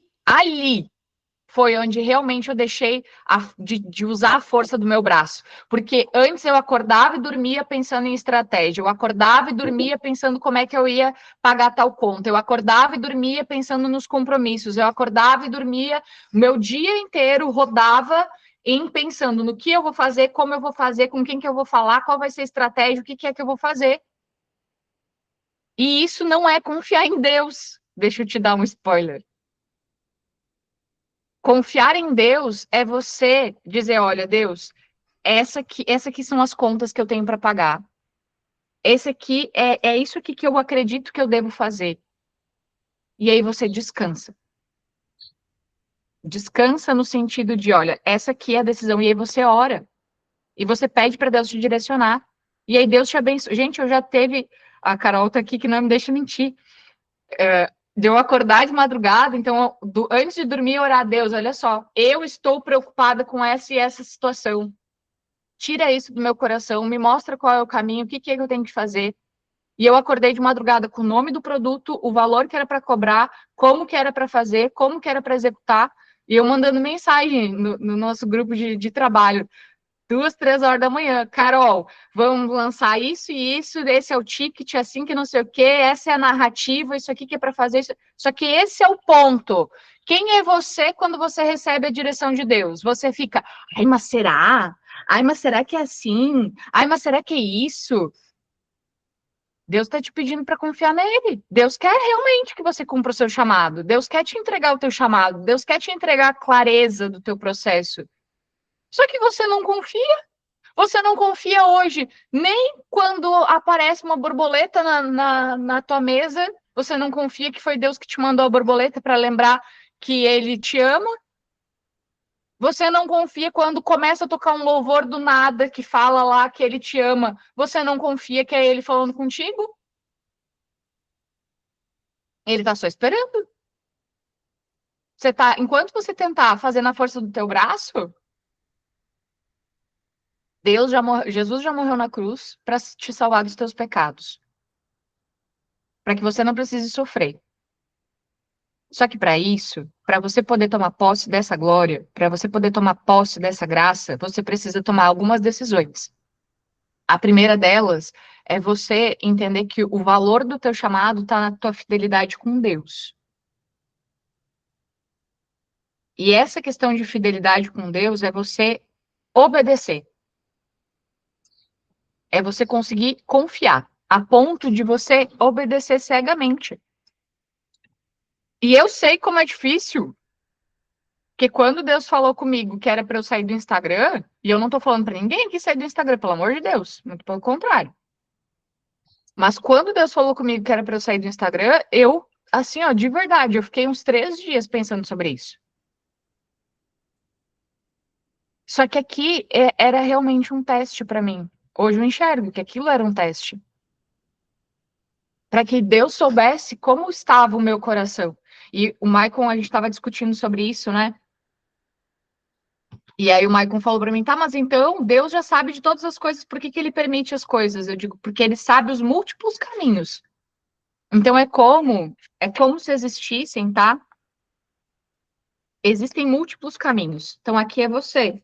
foi onde realmente eu deixei de usar a força do meu braço. Porque antes eu acordava e dormia pensando em estratégia. Eu acordava e dormia pensando como é que eu ia pagar tal conta. Eu acordava e dormia pensando nos compromissos. Eu acordava e dormia, meu dia inteiro rodava pensando no que eu vou fazer, como eu vou fazer, com quem que eu vou falar, qual vai ser a estratégia, o que é que eu vou fazer. E isso não é confiar em Deus. Deixa eu te dar um spoiler. Confiar em Deus é você dizer, olha, Deus, essa aqui são as contas que eu tenho para pagar. Esse aqui é isso aqui que eu acredito que eu devo fazer. E aí você descansa. Descansa no sentido de, olha, essa aqui é a decisão. E aí você ora. E você pede para Deus te direcionar. E aí Deus te abençoa. Gente, eu já teve. A Carol tá aqui que não me deixa mentir. De eu acordar de madrugada, então, antes de dormir, orar a Deus, olha só, eu estou preocupada com essa e essa situação. Tira isso do meu coração, me mostra qual é o caminho, o que é que eu tenho que fazer. E eu acordei de madrugada com o nome do produto, o valor que era para cobrar, como que era para fazer, como que era para executar, e eu mandando mensagem no nosso grupo de trabalho. 2, 3 horas da manhã. Carol, vamos lançar isso e isso, esse é o ticket, assim que não sei o quê, essa é a narrativa, isso aqui que é para fazer isso. Só que esse é o ponto. Quem é você quando você recebe a direção de Deus? Você fica, ai, mas será? Ai, mas será que é assim? Ai, mas será que é isso? Deus está te pedindo para confiar nele. Deus quer realmente que você cumpra o seu chamado. Deus quer te entregar o teu chamado. Deus quer te entregar a clareza do teu processo. Só que você não confia. Você não confia hoje, nem quando aparece uma borboleta na tua mesa, você não confia que foi Deus que te mandou a borboleta para lembrar que ele te ama. Você não confia quando começa a tocar um louvor do nada que fala lá que ele te ama. Você não confia que é ele falando contigo. Ele tá só esperando. Enquanto você tentar fazer na força do teu braço, Jesus já morreu na cruz para te salvar dos teus pecados, para que você não precise sofrer. Só que para isso, para você poder tomar posse dessa glória, para você poder tomar posse dessa graça, você precisa tomar algumas decisões. A primeira delas é você entender que o valor do teu chamado está na tua fidelidade com Deus. E essa questão de fidelidade com Deus é você obedecer. É você conseguir confiar, a ponto de você obedecer cegamente. E eu sei como é difícil. Porque quando Deus falou comigo que era para eu sair do Instagram, e eu não tô falando para ninguém que sair do Instagram, pelo amor de Deus, muito pelo contrário. Mas quando Deus falou comigo que era para eu sair do Instagram, eu, assim, ó, de verdade, eu fiquei uns 3 dias pensando sobre isso. Só que aqui era realmente um teste para mim. Hoje eu enxergo que aquilo era um teste. Para que Deus soubesse como estava o meu coração. E o Maicon, a gente estava discutindo sobre isso, né? E aí o Maicon falou para mim, tá, mas então Deus já sabe de todas as coisas, por que que ele permite as coisas? Eu digo, porque ele sabe os múltiplos caminhos. Então é como se existissem, tá? Existem múltiplos caminhos. Então aqui é você.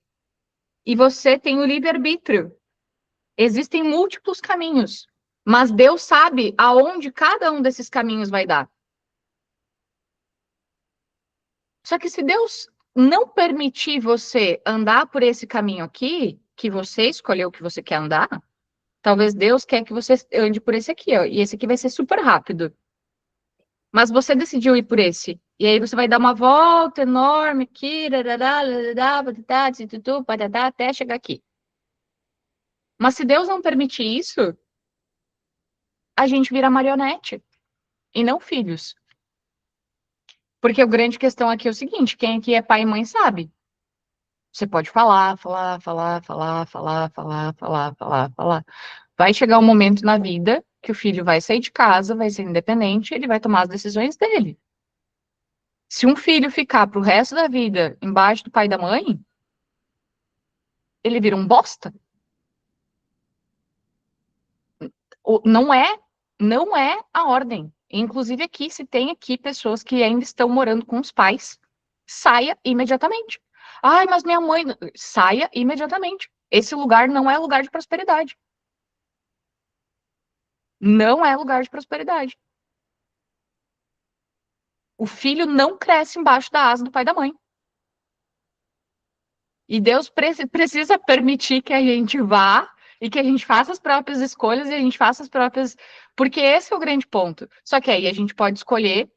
E você tem o livre-arbítrio. Existem múltiplos caminhos. Mas Deus sabe aonde cada um desses caminhos vai dar. Só que se Deus não permitir você andar por esse caminho aqui, que você escolheu que você quer andar, talvez Deus quer que você ande por esse aqui, ó, e esse aqui vai ser super rápido. Mas você decidiu ir por esse. E aí você vai dar uma volta enorme aqui, até chegar aqui. Mas se Deus não permitir isso, a gente vira marionete e não filhos. Porque a grande questão aqui é o seguinte, quem aqui é pai e mãe sabe. Você pode falar, falar, falar, falar, falar, falar, falar, falar, falar. Vai chegar um momento na vida que o filho vai sair de casa, vai ser independente, ele vai tomar as decisões dele. Se um filho ficar pro resto da vida embaixo do pai e da mãe, ele vira um bosta. Não é a ordem. Inclusive aqui, se tem aqui pessoas que ainda estão morando com os pais, saia imediatamente. Ai, mas minha mãe, saia imediatamente. Esse lugar não é lugar de prosperidade. Não é lugar de prosperidade. O filho não cresce embaixo da asa do pai e da mãe. E Deus precisa permitir que a gente vá e que a gente faça as próprias escolhas e a gente faça as próprias. Porque esse é o grande ponto. Só que aí a gente pode escolher.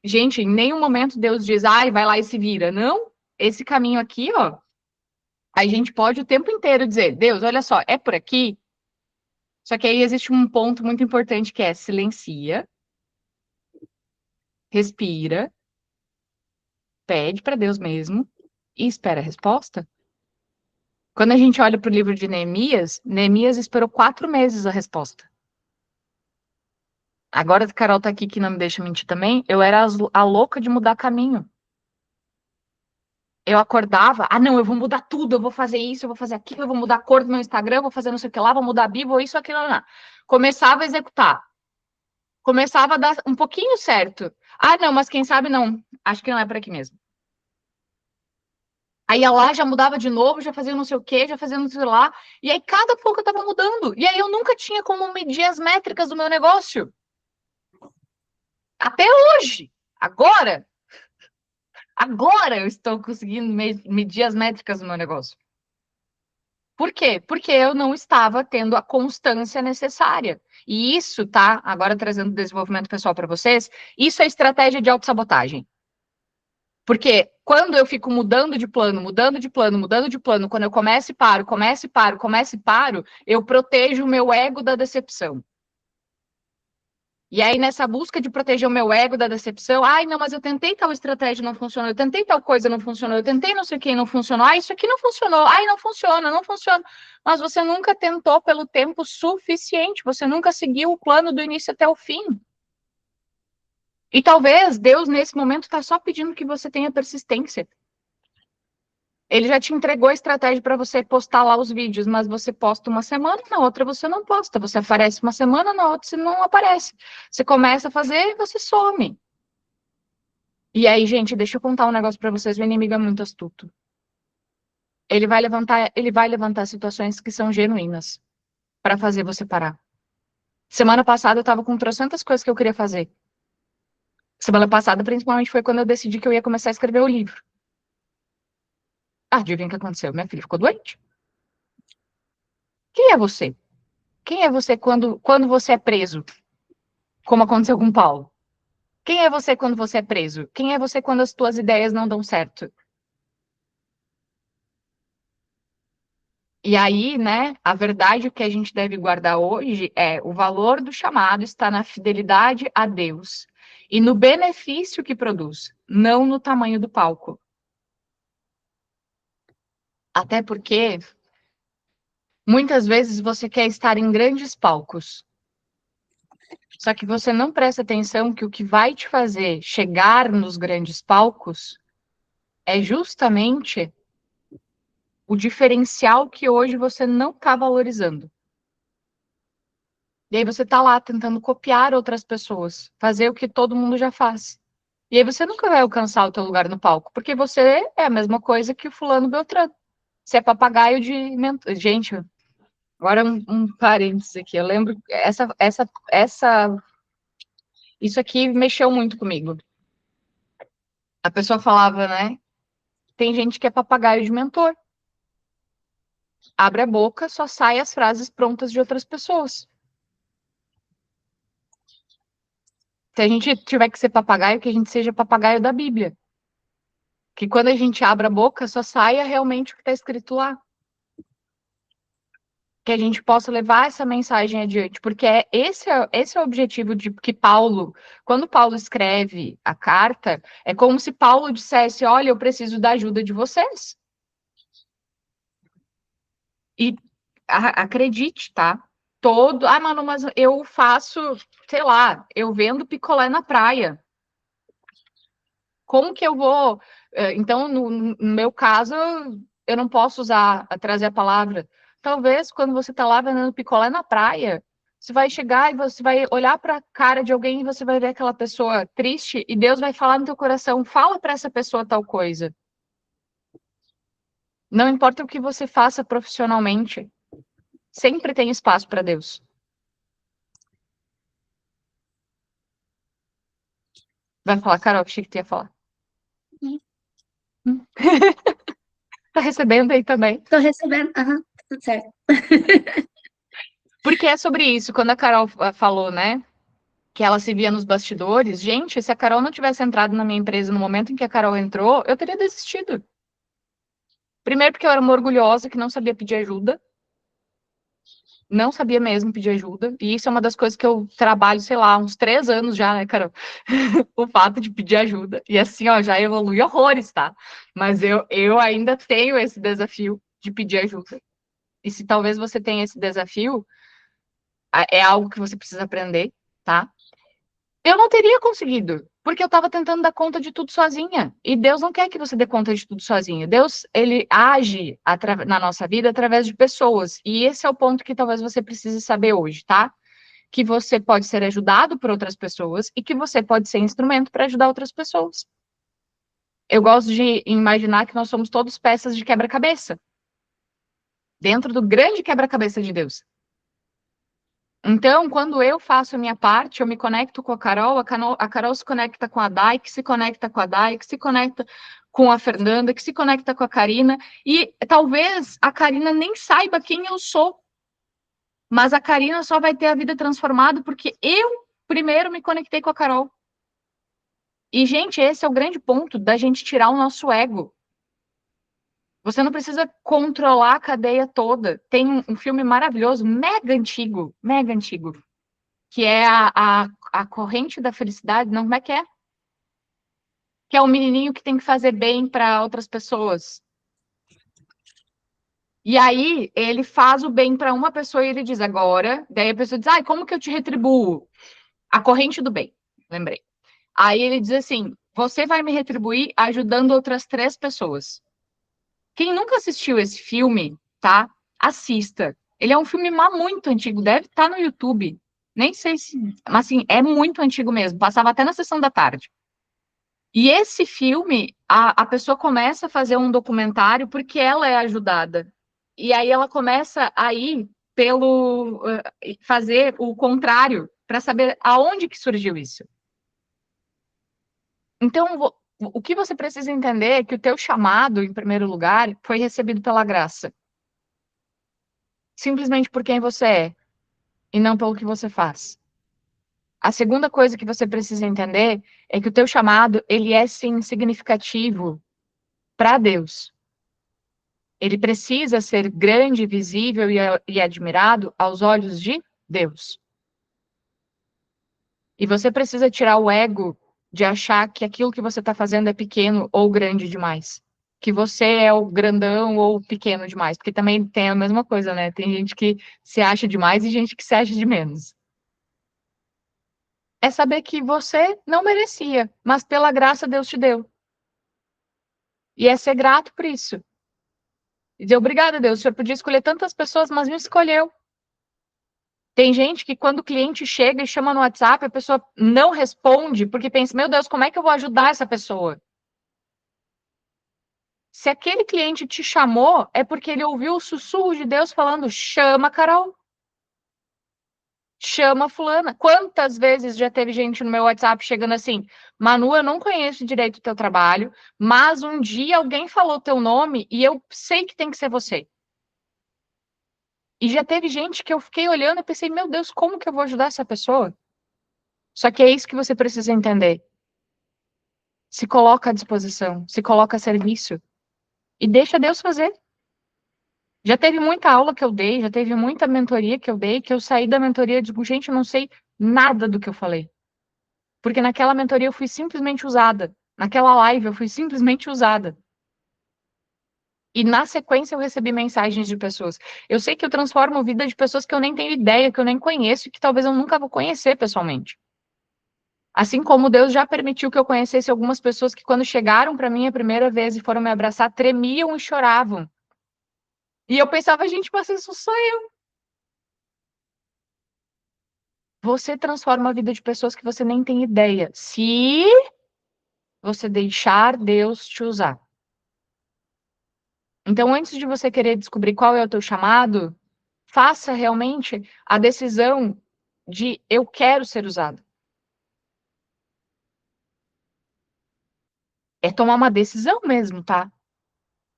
Gente, em nenhum momento Deus diz, ai, vai lá e se vira. Não, esse caminho aqui, ó, a gente pode o tempo inteiro dizer, Deus, olha só, é por aqui. Só que aí existe um ponto muito importante que é silencia, respira, pede para Deus mesmo e espera a resposta. Quando a gente olha para o livro de Neemias, Neemias esperou 4 meses a resposta. Agora que a Carol tá aqui, que não me deixa mentir também, eu era a louca de mudar caminho. Eu acordava, não, eu vou mudar tudo, eu vou fazer isso, eu vou fazer aquilo, eu vou mudar a cor do meu Instagram, eu vou fazer não sei o que lá, vou mudar a Bíblia, ou isso, aquilo, lá. Começava a executar. Começava a dar um pouquinho certo. Não, mas quem sabe não. Acho que não é por aqui mesmo. Aí ia lá, já mudava de novo, já fazia não sei o quê, já fazia não sei lá. E aí cada pouco eu tava mudando. E aí eu nunca tinha como medir as métricas do meu negócio. Até hoje. Agora eu estou conseguindo medir as métricas do meu negócio. Por quê? Porque eu não estava tendo a constância necessária. E isso, tá? Agora trazendo desenvolvimento pessoal para vocês, isso é estratégia de autossabotagem. Porque quando eu fico mudando de plano, mudando de plano, mudando de plano, quando eu começo e paro, começo e paro, começo e paro, eu protejo o meu ego da decepção. E aí, nessa busca de proteger o meu ego da decepção, não, mas eu tentei tal estratégia, não funcionou, eu tentei tal coisa, não funcionou, eu tentei não sei o que, não funcionou, isso aqui não funcionou, não funciona, não funciona. Mas você nunca tentou pelo tempo suficiente, você nunca seguiu o plano do início até o fim. E talvez Deus, nesse momento, está só pedindo que você tenha persistência. Ele já te entregou a estratégia para você postar lá os vídeos, mas você posta uma semana, na outra você não posta. Você aparece uma semana, na outra você não aparece. Você começa a fazer e você some. E aí, gente, deixa eu contar um negócio para vocês. O inimigo é muito astuto. Ele vai levantar situações que são genuínas para fazer você parar. Semana passada eu estava com trocentas coisas que eu queria fazer. Semana passada, principalmente, foi quando eu decidi que eu ia começar a escrever o livro. Adivinha o que aconteceu? Minha filha ficou doente. Quem é você? Quem é você quando você é preso? Como aconteceu com Paulo. Quem é você quando você é preso? Quem é você quando as tuas ideias não dão certo? E aí, né, a verdade que a gente deve guardar hoje é o valor do chamado está na fidelidade a Deus e no benefício que produz, não no tamanho do palco. Até porque muitas vezes você quer estar em grandes palcos. Só que você não presta atenção que o que vai te fazer chegar nos grandes palcos é justamente o diferencial que hoje você não está valorizando. E aí você está lá tentando copiar outras pessoas, fazer o que todo mundo já faz. E aí você nunca vai alcançar o teu lugar no palco, porque você é a mesma coisa que o fulano Beltrano. Você é papagaio de mentor. Gente, agora um parênteses aqui. Eu lembro, isso aqui mexeu muito comigo. A pessoa falava, né? Tem gente que é papagaio de mentor. Abre a boca, só sai as frases prontas de outras pessoas. Se a gente tiver que ser papagaio, que a gente seja papagaio da Bíblia. Que quando a gente abre a boca, só saia realmente o que está escrito lá. Que a gente possa levar essa mensagem adiante, porque esse é o objetivo de que Paulo, quando Paulo escreve a carta, é como se Paulo dissesse, olha, eu preciso da ajuda de vocês. E acredite, tá? Mano, mas eu faço, sei lá, eu vendo picolé na praia. Como que eu vou? Então, no meu caso, eu não posso trazer a palavra. Talvez quando você está lá vendendo picolé na praia, você vai chegar e você vai olhar para a cara de alguém e você vai ver aquela pessoa triste e Deus vai falar no teu coração, fala para essa pessoa tal coisa. Não importa o que você faça profissionalmente, sempre tem espaço para Deus. Vai falar, Carol, achei que tu ia falar. Tá recebendo aí também? Tô recebendo, tudo certo. é sobre isso. Quando a Carol falou, né, que ela se via nos bastidores, gente, se a Carol não tivesse entrado na minha empresa no momento em que a Carol entrou, eu teria desistido. Primeiro porque eu era uma orgulhosa que não sabia pedir ajuda. Não sabia mesmo pedir ajuda. E isso é uma das coisas que eu trabalho, sei lá, uns 3 anos já, né, Carol? O fato de pedir ajuda. E assim, ó, já evolui horrores, tá? Mas eu ainda tenho esse desafio de pedir ajuda. E se talvez você tenha esse desafio, é algo que você precisa aprender, tá? Eu não teria conseguido, porque eu estava tentando dar conta de tudo sozinha. E Deus não quer que você dê conta de tudo sozinha. Deus, ele age na nossa vida através de pessoas. E esse é o ponto que talvez você precise saber hoje, tá? Que você pode ser ajudado por outras pessoas e que você pode ser instrumento para ajudar outras pessoas. Eu gosto de imaginar que nós somos todos peças de quebra-cabeça, dentro do grande quebra-cabeça de Deus. Então, quando eu faço a minha parte, eu me conecto com a Carol se conecta com a Dai, que se conecta com a Dai, que se conecta com a Fernanda, que se conecta com a Karina, e talvez a Karina nem saiba quem eu sou, mas a Karina só vai ter a vida transformada porque eu primeiro me conectei com a Carol. E, gente, esse é o grande ponto da gente tirar o nosso ego. Você não precisa controlar a cadeia toda. Tem um filme maravilhoso, mega antigo, que é a corrente da felicidade, não, como é que é? Que é o menininho que tem que fazer bem para outras pessoas. E aí, ele faz o bem para uma pessoa e ele diz agora, daí a pessoa diz, ai, como que eu te retribuo? A corrente do bem, lembrei. Aí ele diz assim, você vai me retribuir ajudando outras 3 pessoas. Quem nunca assistiu esse filme, tá? Assista. Ele é um filme muito antigo, deve estar no YouTube. Nem sei se, mas assim, é muito antigo mesmo. Passava até na sessão da tarde. E esse filme, a pessoa começa a fazer um documentário porque ela é ajudada. E aí ela começa a ir pelo fazer o contrário para saber aonde que surgiu isso. Então, o que você precisa entender é que o teu chamado, em primeiro lugar, foi recebido pela graça. Simplesmente por quem você é e não pelo que você faz. A segunda coisa que você precisa entender é que o teu chamado, ele é sim significativo para Deus. Ele precisa ser grande, visível e admirado aos olhos de Deus. E você precisa tirar o ego de achar que aquilo que você está fazendo é pequeno ou grande demais. Que você é o grandão ou pequeno demais. Porque também tem a mesma coisa, né? Tem gente que se acha demais e gente que se acha de menos. É saber que você não merecia, mas pela graça Deus te deu. E é ser grato por isso. E dizer, obrigada, Deus, o Senhor podia escolher tantas pessoas, mas me escolheu. Tem gente que quando o cliente chega e chama no WhatsApp, a pessoa não responde porque pensa, meu Deus, como é que eu vou ajudar essa pessoa? Se aquele cliente te chamou, é porque ele ouviu o sussurro de Deus falando, chama Carol. Chama fulana. Quantas vezes já teve gente no meu WhatsApp chegando assim, Manu, eu não conheço direito o teu trabalho, mas um dia alguém falou teu nome e eu sei que tem que ser você. E já teve gente que eu fiquei olhando e pensei, meu Deus, como que eu vou ajudar essa pessoa? Só que é isso que você precisa entender. Se coloca à disposição, se coloca a serviço e deixa Deus fazer. Já teve muita aula que eu dei, já teve muita mentoria que eu dei, que eu saí da mentoria e digo, gente, eu não sei nada do que eu falei. Porque naquela mentoria eu fui simplesmente usada. Naquela live eu fui simplesmente usada. E na sequência eu recebi mensagens de pessoas. Eu sei que eu transformo a vida de pessoas que eu nem tenho ideia, que eu nem conheço e que talvez eu nunca vou conhecer pessoalmente. Assim como Deus já permitiu que eu conhecesse algumas pessoas que quando chegaram para mim a primeira vez e foram me abraçar, tremiam e choravam. E eu pensava, gente, mas isso sou eu. Você transforma a vida de pessoas que você nem tem ideia, se você deixar Deus te usar. Então, antes de você querer descobrir qual é o teu chamado, faça realmente a decisão de eu quero ser usado. É tomar uma decisão mesmo, tá?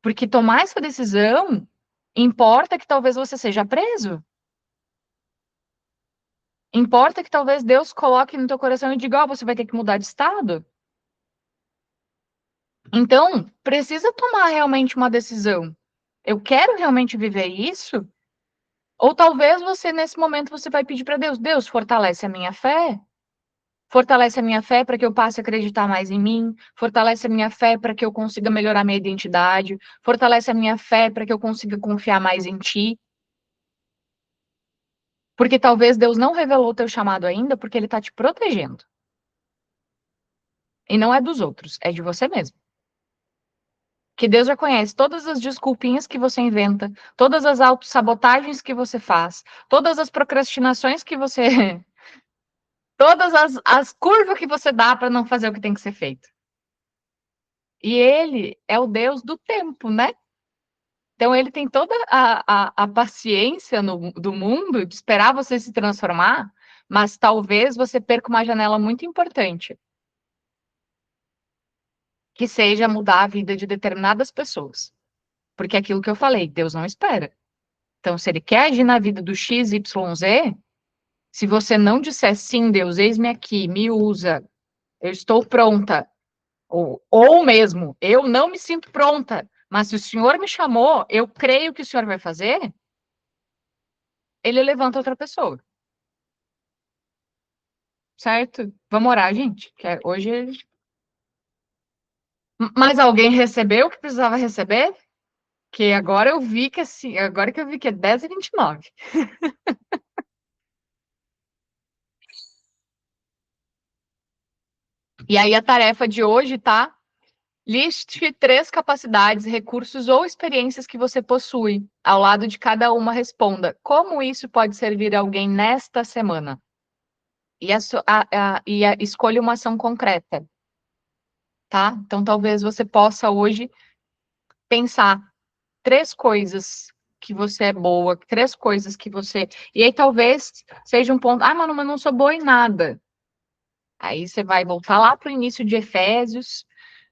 Porque tomar essa decisão importa que talvez você seja preso. Importa que talvez Deus coloque no teu coração e diga, ó, você vai ter que mudar de estado. Então, precisa tomar realmente uma decisão. Eu quero realmente viver isso? Ou talvez você, nesse momento, você vai pedir para Deus, Deus, fortalece a minha fé. Fortalece a minha fé para que eu passe a acreditar mais em mim. Fortalece a minha fé para que eu consiga melhorar minha identidade. Fortalece a minha fé para que eu consiga confiar mais em ti. Porque talvez Deus não revelou o teu chamado ainda, porque ele está te protegendo. E não é dos outros, é de você mesmo. Que Deus já conhece todas as desculpinhas que você inventa, todas as autossabotagens que você faz, todas as procrastinações que você. Todas as curvas que você dá para não fazer o que tem que ser feito. E ele é o Deus do tempo, né? Então ele tem toda a paciência do mundo de esperar você se transformar, mas talvez você perca uma janela muito importante, que seja mudar a vida de determinadas pessoas. Porque é aquilo que eu falei, Deus não espera. Então, se ele quer agir na vida do X, Y, Z, se você não disser sim, Deus, eis-me aqui, me usa, eu estou pronta, ou mesmo, eu não me sinto pronta, mas se o Senhor me chamou, eu creio que o Senhor vai fazer, ele levanta outra pessoa. Certo? Vamos orar, gente. Que hoje. Mas alguém recebeu o que precisava receber? Que agora eu vi que assim, agora que eu vi que é 10h29. E aí a tarefa de hoje, tá? Liste 3 capacidades, recursos ou experiências que você possui. Ao lado de cada uma, responda: como isso pode servir a alguém nesta semana? E escolha uma ação concreta, tá? Então, talvez você possa hoje pensar 3 coisas que você é boa, 3 coisas que você. E aí, talvez seja um ponto. Ah, mano, mas não sou boa em nada. Aí você vai voltar lá para o início de Efésios,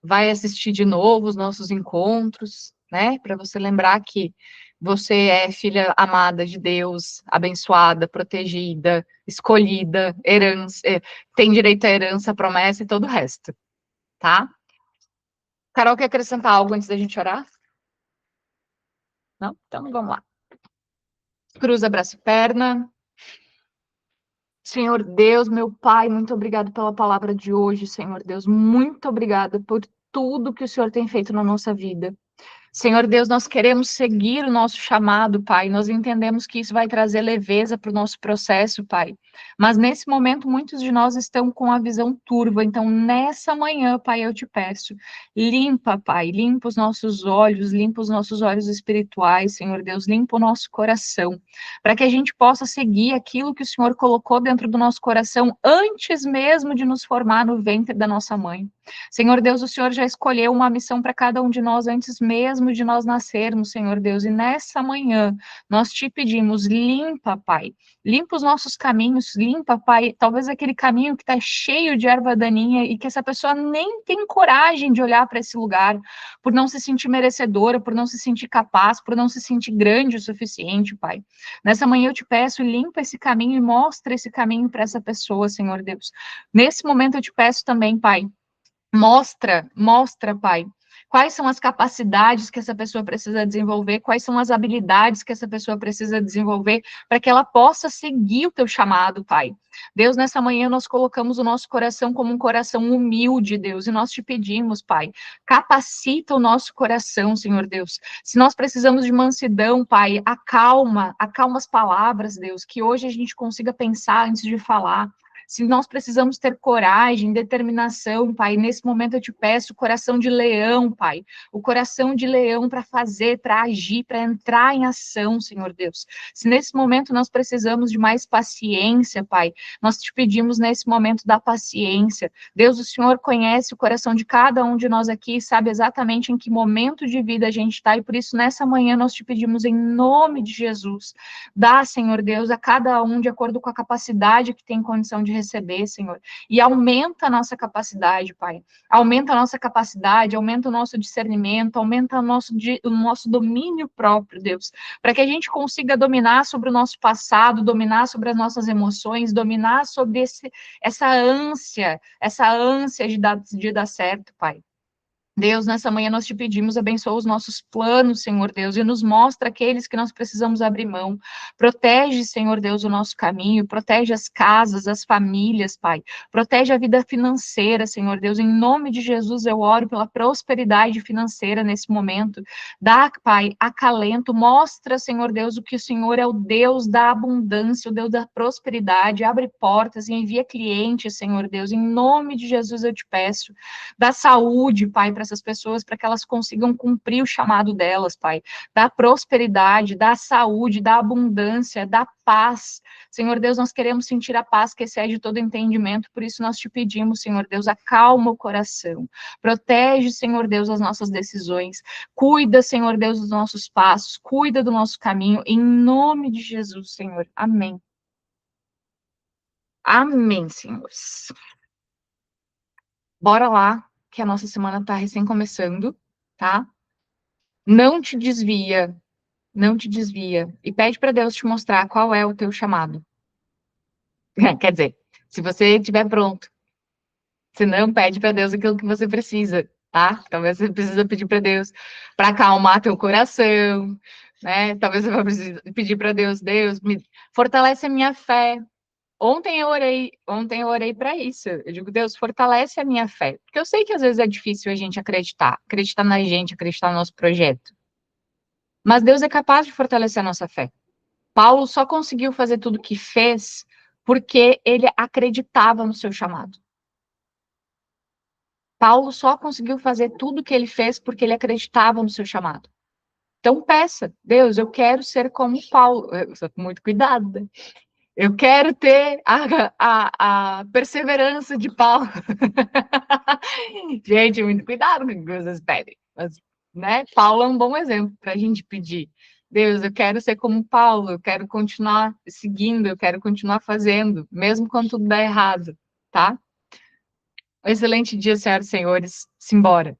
vai assistir de novo os nossos encontros, né? Para você lembrar que você é filha amada de Deus, abençoada, protegida, escolhida, herança, tem direito à herança, promessa e todo o resto, tá? Carol, quer acrescentar algo antes da gente orar? Não? Então vamos lá. Cruza braço e perna. Senhor Deus, meu Pai, muito obrigado pela palavra de hoje, Senhor Deus. Muito obrigada por tudo que o Senhor tem feito na nossa vida. Senhor Deus, nós queremos seguir o nosso chamado, Pai. Nós entendemos que isso vai trazer leveza para o nosso processo, Pai. Mas nesse momento, muitos de nós estão com a visão turva. Então, nessa manhã, Pai, eu te peço, limpa, Pai, limpa os nossos olhos espirituais, Senhor Deus, limpa o nosso coração, para que a gente possa seguir aquilo que o Senhor colocou dentro do nosso coração antes mesmo de nos formar no ventre da nossa mãe. Senhor Deus, o Senhor já escolheu uma missão para cada um de nós antes mesmo de nós nascermos, Senhor Deus, e nessa manhã nós te pedimos, limpa, Pai, limpa os nossos caminhos, limpa, Pai, talvez aquele caminho que está cheio de erva daninha e que essa pessoa nem tem coragem de olhar para esse lugar, por não se sentir merecedora, por não se sentir capaz, por não se sentir grande o suficiente, Pai. Nessa manhã eu te peço, limpa esse caminho e mostra esse caminho para essa pessoa, Senhor Deus. Nesse momento eu te peço também, Pai, mostra, Pai, quais são as capacidades que essa pessoa precisa desenvolver, quais são as habilidades que essa pessoa precisa desenvolver para que ela possa seguir o teu chamado, Pai. Deus, nessa manhã nós colocamos o nosso coração como um coração humilde, Deus, e nós te pedimos, Pai, capacita o nosso coração, Senhor Deus. Se nós precisamos de mansidão, Pai, acalma as palavras, Deus, que hoje a gente consiga pensar antes de falar. Se nós precisamos ter coragem, determinação, Pai, nesse momento eu te peço o coração de leão, Pai, o coração de leão para fazer, para agir, para entrar em ação, Senhor Deus. Se nesse momento nós precisamos de mais paciência, Pai, nós te pedimos nesse momento da paciência. Deus, o Senhor conhece o coração de cada um de nós aqui, sabe exatamente em que momento de vida a gente está, e por isso nessa manhã nós te pedimos em nome de Jesus, dá, Senhor Deus, a cada um de acordo com a capacidade que tem condição de receber, Senhor. E aumenta a nossa capacidade, Pai. Aumenta a nossa capacidade, aumenta o nosso discernimento, aumenta o nosso domínio próprio, Deus, para que a gente consiga dominar sobre o nosso passado, dominar sobre as nossas emoções, dominar sobre essa ânsia de dar certo, Pai. Deus, nessa manhã nós te pedimos, abençoa os nossos planos, Senhor Deus, e nos mostra aqueles que nós precisamos abrir mão. Protege, Senhor Deus, o nosso caminho, protege as casas, as famílias, Pai. Protege a vida financeira, Senhor Deus. Em nome de Jesus, eu oro pela prosperidade financeira nesse momento. Dá, Pai, acalento, mostra, Senhor Deus, o que o Senhor é o Deus da abundância, o Deus da prosperidade. Abre portas e envia clientes, Senhor Deus. Em nome de Jesus, eu te peço. Dá saúde, Pai, para essas pessoas, para que elas consigam cumprir o chamado delas, Pai. Dá prosperidade, dá saúde, dá abundância, dá paz. Senhor Deus, nós queremos sentir a paz que excede todo entendimento, por isso nós te pedimos, Senhor Deus, acalma o coração. Protege, Senhor Deus, as nossas decisões. Cuida, Senhor Deus, dos nossos passos. Cuida do nosso caminho. Em nome de Jesus, Senhor. Amém. Amém, senhores. Bora lá, que a nossa semana tá recém começando, tá? Não te desvia, não te desvia. E pede para Deus te mostrar qual é o teu chamado. Quer dizer, se você estiver pronto. Se não, pede para Deus aquilo que você precisa, tá? Talvez você precisa pedir para Deus para acalmar teu coração, né? Talvez você vá pedir para Deus, Deus, me fortalece a minha fé. Ontem eu orei para isso. Eu digo, Deus, fortalece a minha fé. Porque eu sei que às vezes é difícil a gente acreditar na gente, acreditar no nosso projeto. Mas Deus é capaz de fortalecer a nossa fé. Paulo só conseguiu fazer tudo o que fez porque ele acreditava no seu chamado. Paulo só conseguiu fazer tudo o que ele fez porque ele acreditava no seu chamado. Então peça, Deus, eu quero ser como Paulo. Só com muito cuidado, né? Eu quero ter a perseverança de Paulo. Gente, muito cuidado com o que vocês pedem. Mas, né, Paulo é um bom exemplo para a gente pedir. Deus, eu quero ser como Paulo, eu quero continuar seguindo, eu quero continuar fazendo, mesmo quando tudo dá errado, tá? Um excelente dia, senhoras e senhores. Simbora.